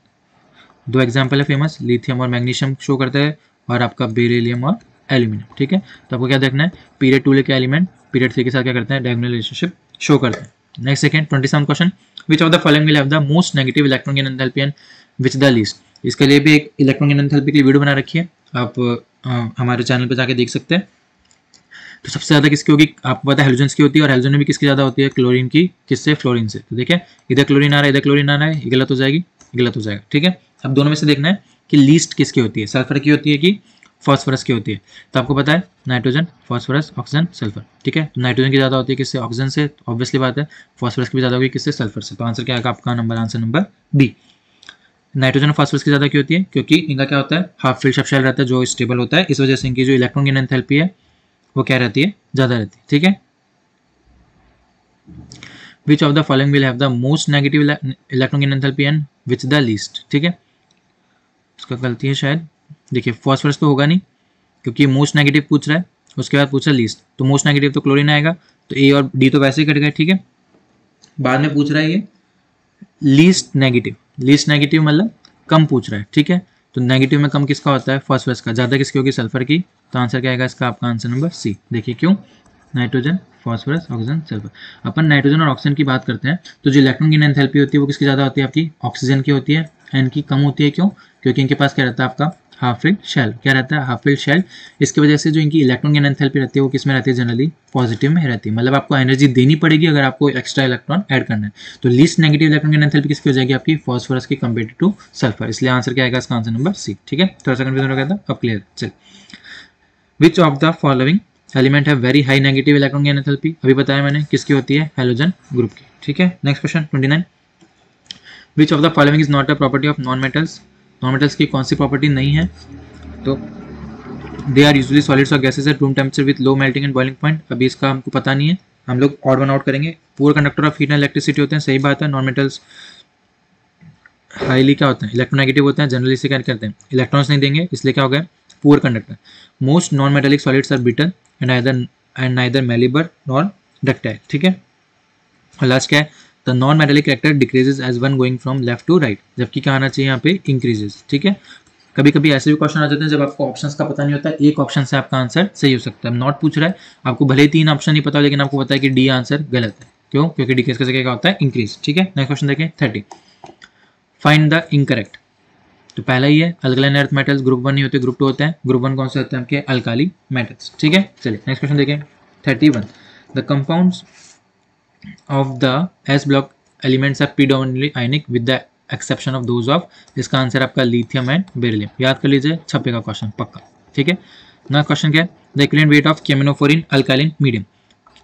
दो एग्जाम्पल है फेमस, लिथियम और मैग्नीशियम शो करता है, और आपका बेरिलियम और एल्यूमिनियम। ठीक है, तो आपको क्या देखना है? पीरियड 2 के एलिमेंट पीरियड 3 के साथ क्या करते हैं? डायगोनल रिलेशनशिप शो करते हैं। Next second 27 question, which of the following will have the most negative electron gain enthalpy and which the least. इसके लिए भी एक इलेक्ट्रॉन गेन एंथैल्पी की वीडियो बना रखी है, आप हमारे चैनल पर जाके देख सकते हैं। तो सबसे ज्यादा किसकी होगी? आपको पता है हेलोजन्स की होती है, और हेलोजन में भी किसकी ज्यादा होती है? क्लोरीन की। किससे? फ्लोरीन से। तो देखिए इधर क्लोरीन आ रहा है, इधर क्लोरीन आ रहा है, ये गलत हो जाएगी, गलत हो जाएगा। ठीक है, अब दोनों में से देखना है कि लीस्ट किसकी होती है, सल्फर की होती है कि फॉस्फोरस की होती है। तो आपको पता है नाइट्रोजन, फॉस्फोरस, ऑक्सीजन, सल्फर। ठीक है, नाइट्रोजन की ज्यादा होती है किससे? ऑक्सीजन से, ऑब्वियसली बात है। फॉस्फोरस की भी ज्यादा होगी किससे? सल्फर से। तो आंसर क्या आएगा आपका? Answer number B. नाइट्रोजन और फॉस्फोरस की ज्यादा क्यों होती है? क्योंकि इनका क्या होता है? हाफ फील्ड शेल रहता है जो स्टेबल होता है, इस वजह से इनकी जो इलेक्ट्रॉन गेन एंथैल्पी है वो क्या रहती है? ज्यादा रहती है। ठीक है, which of the following will have the most negative electron gain enthalpy and which the least. ठीक है, उसका गलती है शायद। देखिए फॉस्फोरस तो होगा नहीं क्योंकि मोस्ट नेगेटिव पूछ रहा है, उसके बाद पूछ रहा है लीस्ट, तो मोस्ट नेगेटिव तो क्लोरीन आएगा, तो ए और डी तो वैसे ही कट गए। ठीक है, बाद में पूछ रहा है ये लीस्ट नेगेटिव, लीस्ट नेगेटिव मतलब कम पूछ रहा है। ठीक है, तो नेगेटिव में कम किसका होता है? फॉस्फोरस का। ज्यादा किसकी होगी? सल्फर की। तो आंसर क्या आएगा इसका? आपका आंसर नंबर सी। देखिए क्यों? Nitrogen, phosphorus, oxygen, sulphur. अपन नाइट्रोजन और ऑक्सीजन की बात करते हैं तो जो इलेक्ट्रॉन गेन एंथैल्पी होती है वो किसकी ज्यादा होती है? आपकी ऑक्सीजन की होती है, एन की कम होती है। क्यों? क्योंकि इनके पास क्या रहता है आपका? Half filled shell. क्या रहता है? Half filled shell. इसकी वजह से जो इनकी इलेक्ट्रॉन गेन एंथैल्पी रहती है वो किस में रहती है? जनरली पॉजिटिव में रहती है, मतलब आपको एनर्जी देनी पड़ेगी अगर आपको एक्स्ट्रा इलेक्ट्रॉन ऐड करना है। तो least negative electron gain enthalpy किसकी हो जाएगी? आपकी फॉस्फोरस की कंपेयर टू सल्फर। इसलिए आंसर क्या आएगा इसका? Answer number C. ठीक है, थोड़ा सा कंफ्यूजन हो गया था, अब क्लियर। चल, which of the following element है very high negative electron gain enthalpy? अभी बताया मैंने किसकी होती है? हैलोजन ग्रुप की। ठीक है, next question 29, which of the following is not a property of non metals. Non metals की कौन सी प्रॉपर्टी नहीं है? तो दे आर यूजुअली सॉलिड्स और gases at room temperature with low melting and boiling point. अभी इसका हमको पता नहीं है, हम लोग ऑड वन आउट करेंगे। Poor conductor of heat and electricity होते हैं, सही बात है। नॉन मेटल्स हाईली क्या होते हैं? इलेक्ट्रोनेगेटिव होते हैं, जनरली से क्या करते हैं? इलेक्ट्रॉन्स नहीं देंगे, इसलिए क्या हो गया? Poor conductor. Most non metallic solids are brittle and neither malleable nor ductile. ठीक है, और लास्ट क्या है? The non metallic character decreases as one going from left to right, जबकि क्या आना चाहिए यहाँ पे? इंक्रीजेज। ठीक है, कभी कभी ऐसे भी क्वेश्चन आ जाते हैं जब आपको ऑप्शंस का पता नहीं होता है, एक ऑप्शन से आपका आंसर सही हो सकता है। नॉट पूछ रहा है, आपको भले ही 3 ऑप्शन नहीं पता हो लेकिन आपको पता है कि डी आंसर गलत है। क्यों? क्योंकि डिक्रीज कैसे क्या होता है? इंक्रीज। ठीक है, नेक्स्ट क्वेश्चन देखें 30, फाइंड द इनकरेक्ट। तो पहला ही है अल्कलाइन अर्थ मेटल्स ग्रुप 1 नहीं होते, ग्रुप 2 होते हैं। ग्रुप 1 कौन से होते हैं? आपके अल्काली मेटल्स। ठीक है, चलिए नेक्स्ट क्वेश्चन देखें 31, the compounds of the S block elements are predominantly ionic with the exception of those of. इसका आंसर आपका लिथियम एंड बेरिलियम। याद कर लीजिए, छपेगा क्वेश्चन पक्का। ठीक है, ना क्वेश्चन क्या है? द इक्विवेलेंट वेट ऑफ केमिनोफोर इन अल्कालिन मीडियम।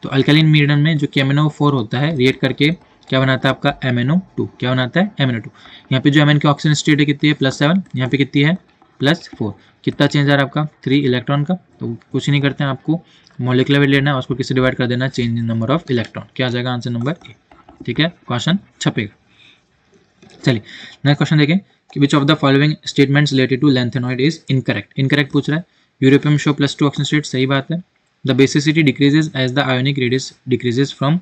तो अल्कालिन मीडियम में जो केमिनोफोर होता है रिएक्ट करके क्या बनाता है? आपका MnO2। क्या बनाता है? MnO2। यहाँ पे जो Mn की ऑक्सीजन स्टेट है कितनी है? +7। यहाँ पे कितनी है? +4। कितना चेंज आ रहा है आपका? 3 इलेक्ट्रॉन का। तो कुछ नहीं करते हैं, आपको मॉलिक्यूलर वेट लेना है, उसको किससे डिवाइड कर देना है? Change in number of electron. क्या आ जाएगा? Answer number A. ठीक है, क्वेश्चन छपेगा। चलिए नेक्स्ट क्वेश्चन देखें कि which of the following statements related to lanthanoid is incorrect. Incorrect पूछ रहा है। यूरोपियम शो +2 ऑक्सीजन स्टेट, सही बात है। The basicity decreases as the ionic radius decreases from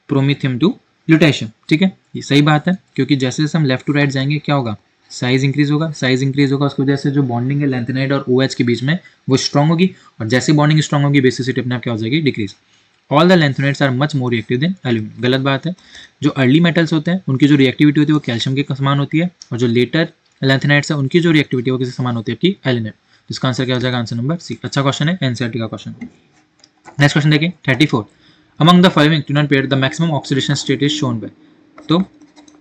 promethium to lutetium. ठीक है, ये सही बात है, क्योंकि जैसे जैसे हम लेफ्ट टू राइट जाएंगे क्या होगा? साइज इंक्रीज होगा। साइज इंक्रीज होगा उसकी वजह से जो बॉन्डिंग है लैंथेनाइड और OH के बीच में वो स्ट्रॉन्ग होगी, और जैसे बॉन्डिंग स्ट्रॉन्ग होगी बेसिसिटी अपने आप क्या हो जाएगी? Decrease. All the lanthanides are much more reactive than aluminium. गलत बात है। जो अर्ली मेटल्स होते हैं उनकी जो रिएक्टिविटी होती है वो कैल्शियम के समान होती है, और जो लेटर लैंथेनाइड्स है उनकी जो रिएक्टिविटी है वो किसी समान होती है? आपकी एल्यूमिनियम। इसका आंसर क्या हो जाएगा? Answer number C. अच्छा क्वेश्चन है, NCERT का क्वेश्चन। नेक्स्ट क्वेश्चन देखिए 34, among the following do not pair the maximum oxidation state is shown by. तो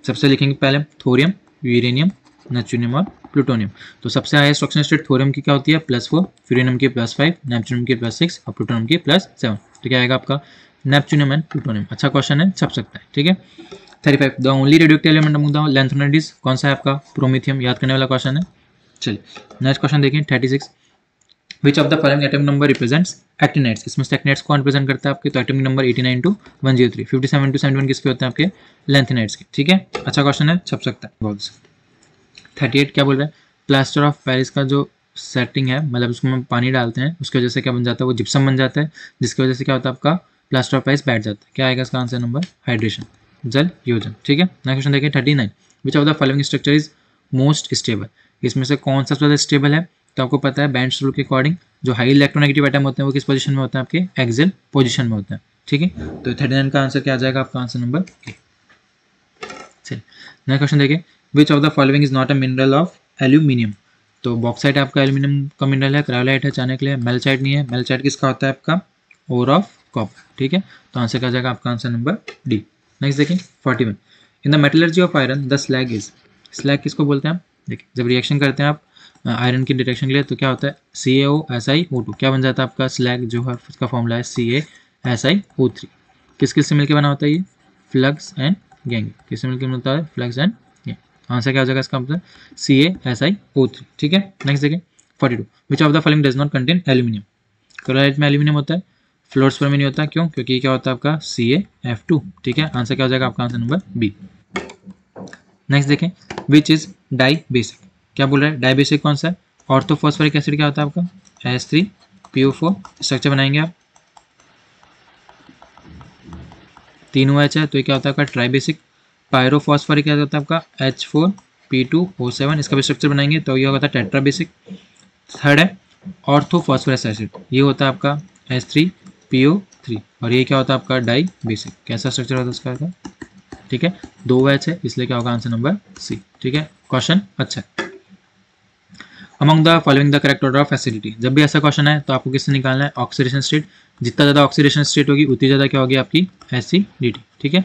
सबसे लिखेंगे पहले थोरियम, यूरेनियम, नेपच्यूनियम और प्लूटोनियम। तो सबसे हाईएस्ट ऑक्सीजन स्टेट थोरियम की क्या होती है? +4, यूरेनियम की +5, नेपच्यूनियम की +6 और प्लूटोनियम की +7। तो क्या आएगा आपका? Neptunium and plutonium. अच्छा क्वेश्चन है, छप सकता है। ठीक है, 35, the only radioactive element among the lanthanide is, कौन सा है आपका? प्रोमीथियम। याद करने वाला क्वेश्चन है। चलिए नेक्स्ट क्वेश्चन देखिए 36, विच of the following atomic number represents actinides, इसमें से एक्टिनाइड्स कौन रिप्रेजेंट करता है आपके, तो एटॉमिक नंबर 89 to 103, 57 to 71 किसके होते हैं आपके, लेंथेनाइड्स के, ठीक है। अच्छा क्वेश्चन है, छप सकता है। 38 क्या बोल रहा है, प्लास्टर ऑफ पेरिस का जो सेटिंग है, मतलब उसको हम पानी डालते हैं, उसकी वजह से क्या बन जाता है, वो जिप्सम बन जाता है, जिसकी वजह से क्या होता है आपका प्लास्टर ऑफ पेरिस बैठ जाता है। क्या आएगा इसका आंसर नंबर, हाइड्रेशन, जल योजन, ठीक है। नेक्स्ट क्वेश्चन देखिए 39, विच of the following structure is most stable, इसमें से कौन सा सबसे ज़्यादा स्टेबल है, तो आपको पता है बेंड्स रूल के अकॉर्डिंग जो हाई इलेक्ट्रोनेगेटिव एटम होते हैं वो किस पोजीशन में होते हैं आपके, एक्सियल पोजीशन में होते हैं, ठीक है। तो 39 का आंसर क्या आ जाएगा आपका, आंसर नंबर ए। चलिए नेक्स्ट क्वेश्चन देखिए, विच of the following is not a mineral of aluminium, तो बॉक्साइट आपका एल्यूमिनियम का मिनरल है, क्रायोलाइट है, चाणक्य है, मेल्साइट नहीं है, मेल्साइट किसका होता है आपका, ओर ऑफ कॉपर, ठीक है। तो आंसर क्या जाएगा आपका, आंसर नंबर डी। नेक्स्ट देखिए 41, in the metallurgy of iron the slag is, slag किसको बोलते हैं आप, देखिए जब रिएक्शन करते हैं आप आयरन की डिटेक्शन के लिए तो क्या होता है, CaOSiO2, क्या बन जाता है आपका स्लैग जो है, उसका फॉर्मूला है CaSiO3, किस किस से मिलकर बना होता है ये, फ्लक्स एंड गैंग, किससे मिलकर बनता है, फ्लक्स एंड गैंग। आंसर क्या हो जाएगा इसका आंसर, CaSiO3, ठीक है। नेक्स्ट देखिए 42, विच of the following does not contain aluminium, chloride में एल्यूमिनियम होता है, फ्लोर्सफर में नहीं होता, क्यों, क्योंकि क्या होता है आपका CaF2, ठीक है। आंसर क्या हो जाएगा आपका, आंसर नंबर बी। नेक्स्ट देखें, विच इज डाई बेसिक, क्या बोल रहा है, डाई बेसिक कौन सा है, ऑर्थोफॉस्फोरिक एसिड क्या होता है आपका, H3PO4, स्ट्रक्चर बनाएंगे आप, 3 OH है तो ये क्या होता है आपका ट्राई बेसिक, पायरोफॉस्फोरिक क्या होता है आपका H4P2O7, इसका भी स्ट्रक्चर बनाएंगे तो ये होता है टेट्रा बेसिक। थर्ड है ऑर्थोफॉस्फोरस एसिड, ये होता है आपका H3PO3, और ये क्या होता है आपका डाई बेसिक, कैसा स्ट्रक्चर होता है इसका, ठीक है, 2 OH है इसलिए क्या होगा आंसर नंबर सी, ठीक है। क्वेश्चन अच्छा है। Among the following the correct order of acidity, जब भी ऐसा क्वेश्चन है तो आपको किससे निकालना है, ऑक्सीडेशन स्टेट, जितना ज़्यादा ऑक्सीडेशन स्टेट होगी उतनी ज़्यादा क्या होगी आपकी एसिडिटी, ठीक है।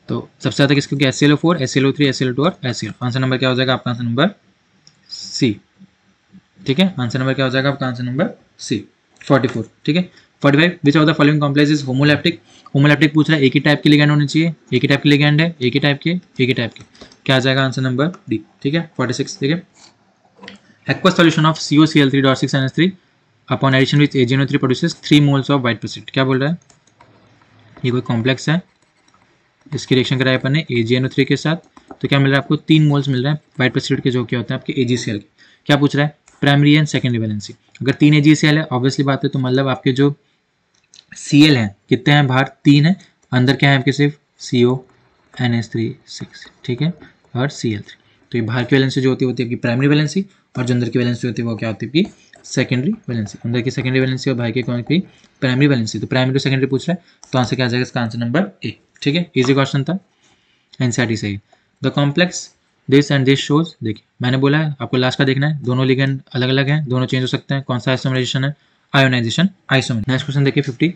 तो सबसे ज़्यादा किसकी होगी, HClO4, HClO3, HCl2 और HCl। आंसर नंबर क्या हो जाएगा आपका, आंसर नंबर सी, ठीक है। आंसर नंबर क्या हो जाएगा आपका, आंसर नंबर सी। 44, ठीक है। 45, विच of the following complex is homoleptic, homoleptic पूछ रहा है, एक ही टाइप के लिगैंड होने चाहिए, एक ही टाइप के लिगैंड है, एक ही टाइप के, एक ही टाइप के, क्या आ जाएगा आंसर नंबर डी, ठीक है। 46, ठीक है। aqueous solution of COCl3.6NH3 upon addition with AgNO3 produces 3 moles of white precipitate, क्या बोल रहा है, ये कोई कॉम्प्लेक्स है, इसकी रिएक्शन कराया अपन ने AgNO3 के साथ, तो क्या मिल रहा है आपको 3 मोल्स मिल रहा है व्हाइट प्रेसिपिटेट के, जो क्या होता है आपके AgCl के। क्या पूछ रहा है, प्राइमरी एंड सेकेंडरी वैलेंसी, अगर 3 AgCl है ऑब्वियसली बात है, तो मतलब आपके जो Cl हैं कितने हैं बाहर, 3 है, अंदर क्या है आपके सिर्फ CONH3 6, ठीक है, और Cl3, तो ये बाहर की वैलेंसी जो होती है आपकी प्राइमरी वैलेंसी, और जो अंदर की वैलेंसी होती है वो क्या होती है आपकी सेकेंडरी वैलेंसी, अंदर की सेकेंडरी वैलेंसी और बाहर की कौन की प्राइमरी वैलेंसी, तो प्राइमरी और सेकेंडरी पूछ रहा है तो आंसर क्या आ जाएगा इसका, आंसर नंबर ए, ठीक है। इजी क्वेश्चन था, एनसीईआरटी से ही। The complex this and this shows, देखिए मैंने बोला है आपको लास्ट का देखना है, दोनों लिगेंड अलग अलग हैं, दोनों चेंज हो सकते हैं, कौन सा आइसोमराइजेशन है, आयोनाइजेशन, आइसोमर। नेक्स्ट क्वेश्चन देखिए 50,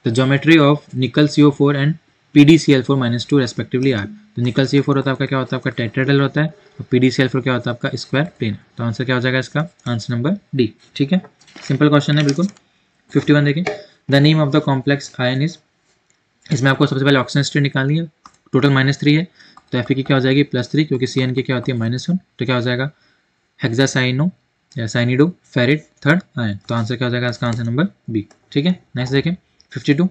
द ज्योमेट्री ऑफ निकल CO4 and PdCl4-2 respectively are, तो निकल CO4 होता है आपका क्या होता है आपका टेट्राहेड्रल होता है, और PdCl4 क्या होता है आपका स्क्वायर प्लेन, तो आंसर क्या हो जाएगा इसका, आंसर नंबर डी, ठीक है। सिंपल क्वेश्चन है बिल्कुल। 51 देखिए, the name of the complex ion is, इसमें आपको सबसे पहले ऑक्सीजन स्टेट निकालनी है, टोटल -3 है, तो Fe की क्या हो जाएगी +3, क्योंकि Cn की क्या होती है -1, तो क्या हो जाएगा हेक्सासाइनो या साइनिडो फेरिट थर्ड आयन, तो आंसर क्या हो जाएगा इसका, आंसर नंबर बी, ठीक है। नेक्स्ट देखें 52,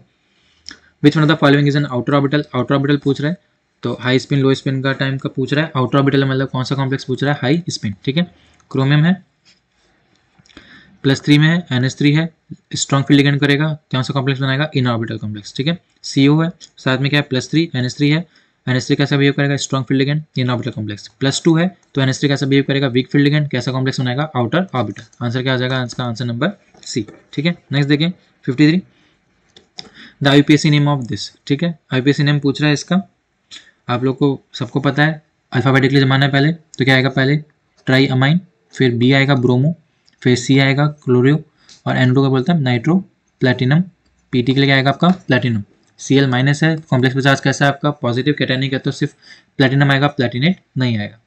which one of the following is N outer orbital, outer orbital पूछ रहा है, तो हाई स्पिन लो स्पिन का टाइम का पूछ रहा है, आउटर ऑर्बिटल मतलब कौन सा कॉम्प्लेक्स पूछ रहा है, हाई स्पिन, ठीक है। क्रोमियम है, +3 में है, NH3 है, स्ट्रॉन्ग फील्ड लिगेंड करेगा, कौन सा कॉम्प्लेक्स बनाएगा, इन ऑर्बिटल कॉम्प्लेक्स, ठीक है। CO है, साथ में क्या है +3, NH3 है, NH3 कैसा बिहेव करेगा, स्ट्रॉन्ग फील्ड लिगेंड, इन ऑर्बिटल कॉम्प्लेक्स। +2 है तो NH3 कैसा बिहेव करेगा, वीक फील्ड लिगेंड, कैसा कॉम्प्लेक्स बनाएगा, आउटर ऑर्बिटल। आंसर क्या आ जाएगा, इसका आंसर नंबर सी, ठीक है। नेक्स्ट देखें 53, the IUPAC name of this, ठीक है, IUPAC नेम पूछ रहा है इसका, आप लोग को सबको पता है, अल्फाबेटिकली जमाना है पहले, तो क्या आएगा, पहले ट्राई अमाइन, फिर B आएगा ब्रोमो, फिर C आएगा क्लोरियो, और N2 का बोलता है नाइट्रो प्लेटिनम, PT के लिए क्या आएगा आपका प्लेटिनम, Cl माइनस है, कॉम्प्लेक्स चार्ज कैसा है आपका पॉजिटिव, कैटायनिक है तो सिर्फ प्लेटिनम आएगा, प्लेटिनेट नहीं आएगा।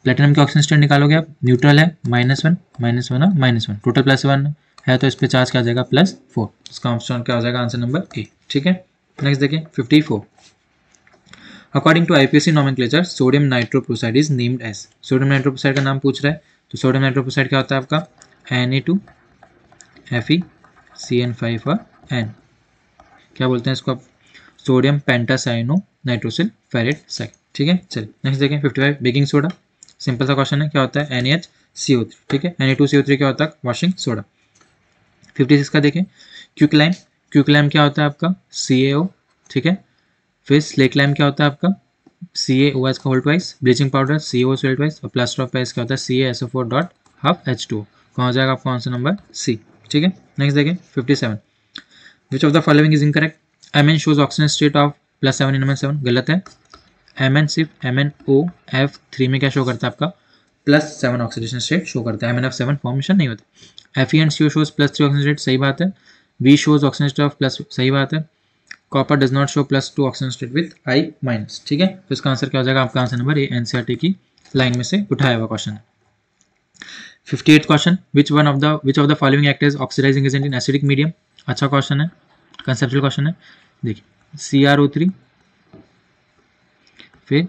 प्लेटिनम के ऑक्सीजन स्टेट निकालोगे आप, न्यूट्रल है, -1 और -1, टोटल +1 है, तो इस पर चार्ज क्या आ जाएगा +4, इसका ऑप्शन क्या हो जाएगा, आंसर नंबर ए, ठीक है। नेक्स्ट देखिए 54, according to IUPAC nomenclature sodium nitroprusside is named as, sodium nitroprusside का नाम पूछ रहा है, तो सोडियम नाइट्रोप्रोसाइड क्या होता है आपका Na2 FeCN5 और N, क्या बोलते हैं इसको आप, सोडियम पेंटासाइनो नाइट्रोसिल फेरेट साइड। ठीक है, चलिए नेक्स्ट देखें 55 बेकिंग सोडा। सिंपल सा क्वेश्चन है, क्या होता है NaHCO3। ठीक है, Na2CO3 क्या होता है वॉशिंग सोडा। 56 का देखें क्विकलाइम। क्विकलाइम क्या होता है आपका CaO। ठीक है, फिर स्लेक लाइम क्या होता है आपका CaOH का whole twice, bleaching powder CaOH whole twice, और प्लास्टर ऑफ पेरिस क्या होता है CaSO4.12H2O। कौन हो जाएगा आपका आंसर नंबर C। ठीक है, नेक्स्ट देखें 57 विच of the following is incorrect. Mn shows oxidation state of +7 in MN7, गलत है। Mn सिर्फ MnOF3 में क्या शो करता है आपका +7 ऑक्सीडेशन स्टेट शो करता है, MnF7 फॉर्मेशन नहीं होता। Fe and CO shows +3 oxidation state, सही बात है। V shows oxidation state of plus, सही बात है। Copper does not show +2 oxidation state with I-। ठीक है, तो इसका आंसर क्या हो जाएगा आपका आंसर नंबर ए, NCERT की लाइन में से उठाया हुआ क्वेश्चन है। 58 question, which of the following act as oxidising agent in acidic medium. अच्छा क्वेश्चन है, कंसेप्चुअल क्वेश्चन है। देखिए CrO3, फिर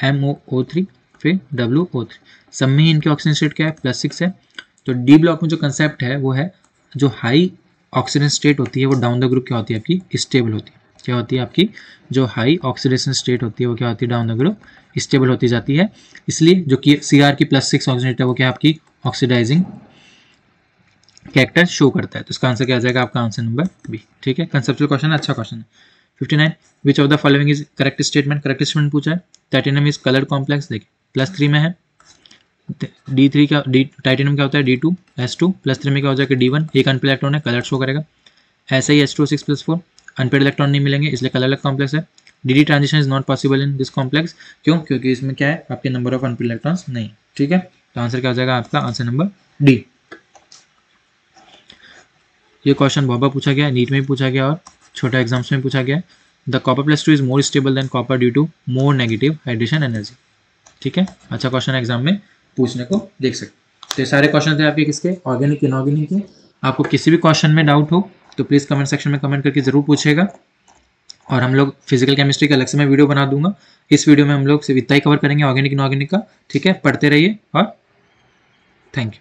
MoO3, फिर WO3, सब में ही इनके ऑक्सीजन स्टेट क्या है +6 है। तो डी ब्लॉक में जो कंसेप्ट है वो है जो हाई ऑक्सीजन स्टेट होती है वो डाउन द ग्रुप क्या होती है आपकी स्टेबल होती है। क्या होती है आपकी जो हाई ऑक्सीडेशन स्टेट होती है वो क्या होती है डाउन द ग्रुप स्टेबल होती जाती है। इसलिए जो कि Cr की +6 ऑक्सीजन है वो क्या आपकी ऑक्सीडाइजिंग कैरेक्टर शो करता है। तो इसका आंसर क्या आ जाएगा आपका आंसर नंबर बी। ठीक है, कंसेप्चुअल क्वेश्चन है, अच्छा क्वेश्न है। 59 विच of the following is correct statement. Correct statement पूछा है टाइटेनियम इज कलर कॉम्प्लेक्स। देखिए +3 में है D3 का, टाइटेनियम क्या होता है D2S2, +3 में क्या हो जाएगा D1, एक अनपेड इलेक्ट्रॉन है कलर शो करेगा। ऐसे ही H2O6+4 अनपेड इलेक्ट्रॉन नहीं मिलेंगे इसलिए कलर अलग कॉम्प्लेक्स है। DD transition is not possible in this complex, क्यों, क्योंकि इसमें क्या है आपके नंबर ऑफ अनपेड इलेक्ट्रॉन्स नहीं। ठीक है, तो आंसर क्या हो जाएगा आपका आंसर नंबर डी। ये क्वेश्चन बहुत बार पूछा गया है, नीट में भी पूछा गया और छोटा एग्जाम्स में पूछा गया है। The copper +2 is more stable than copper due to more negative hydration energy. ठीक है, अच्छा क्वेश्चन एग्जाम में पूछने को देख सकते। तो ये सारे क्वेश्चन थे आपके किसके, ऑर्गेनिक इनऑर्गेनिक के। आपको किसी भी क्वेश्चन में डाउट हो तो प्लीज़ कमेंट सेक्शन में कमेंट करके जरूर पूछेगा। और हम लोग फिजिकल केमिस्ट्री का अलग से मैं वीडियो बना दूंगा। इस वीडियो में हम लोग सिर्फ इतना ही कवर करेंगे ऑर्गेनिक इनऑर्गेनिक का। ठीक है, पढ़ते रहिए और थैंक यू।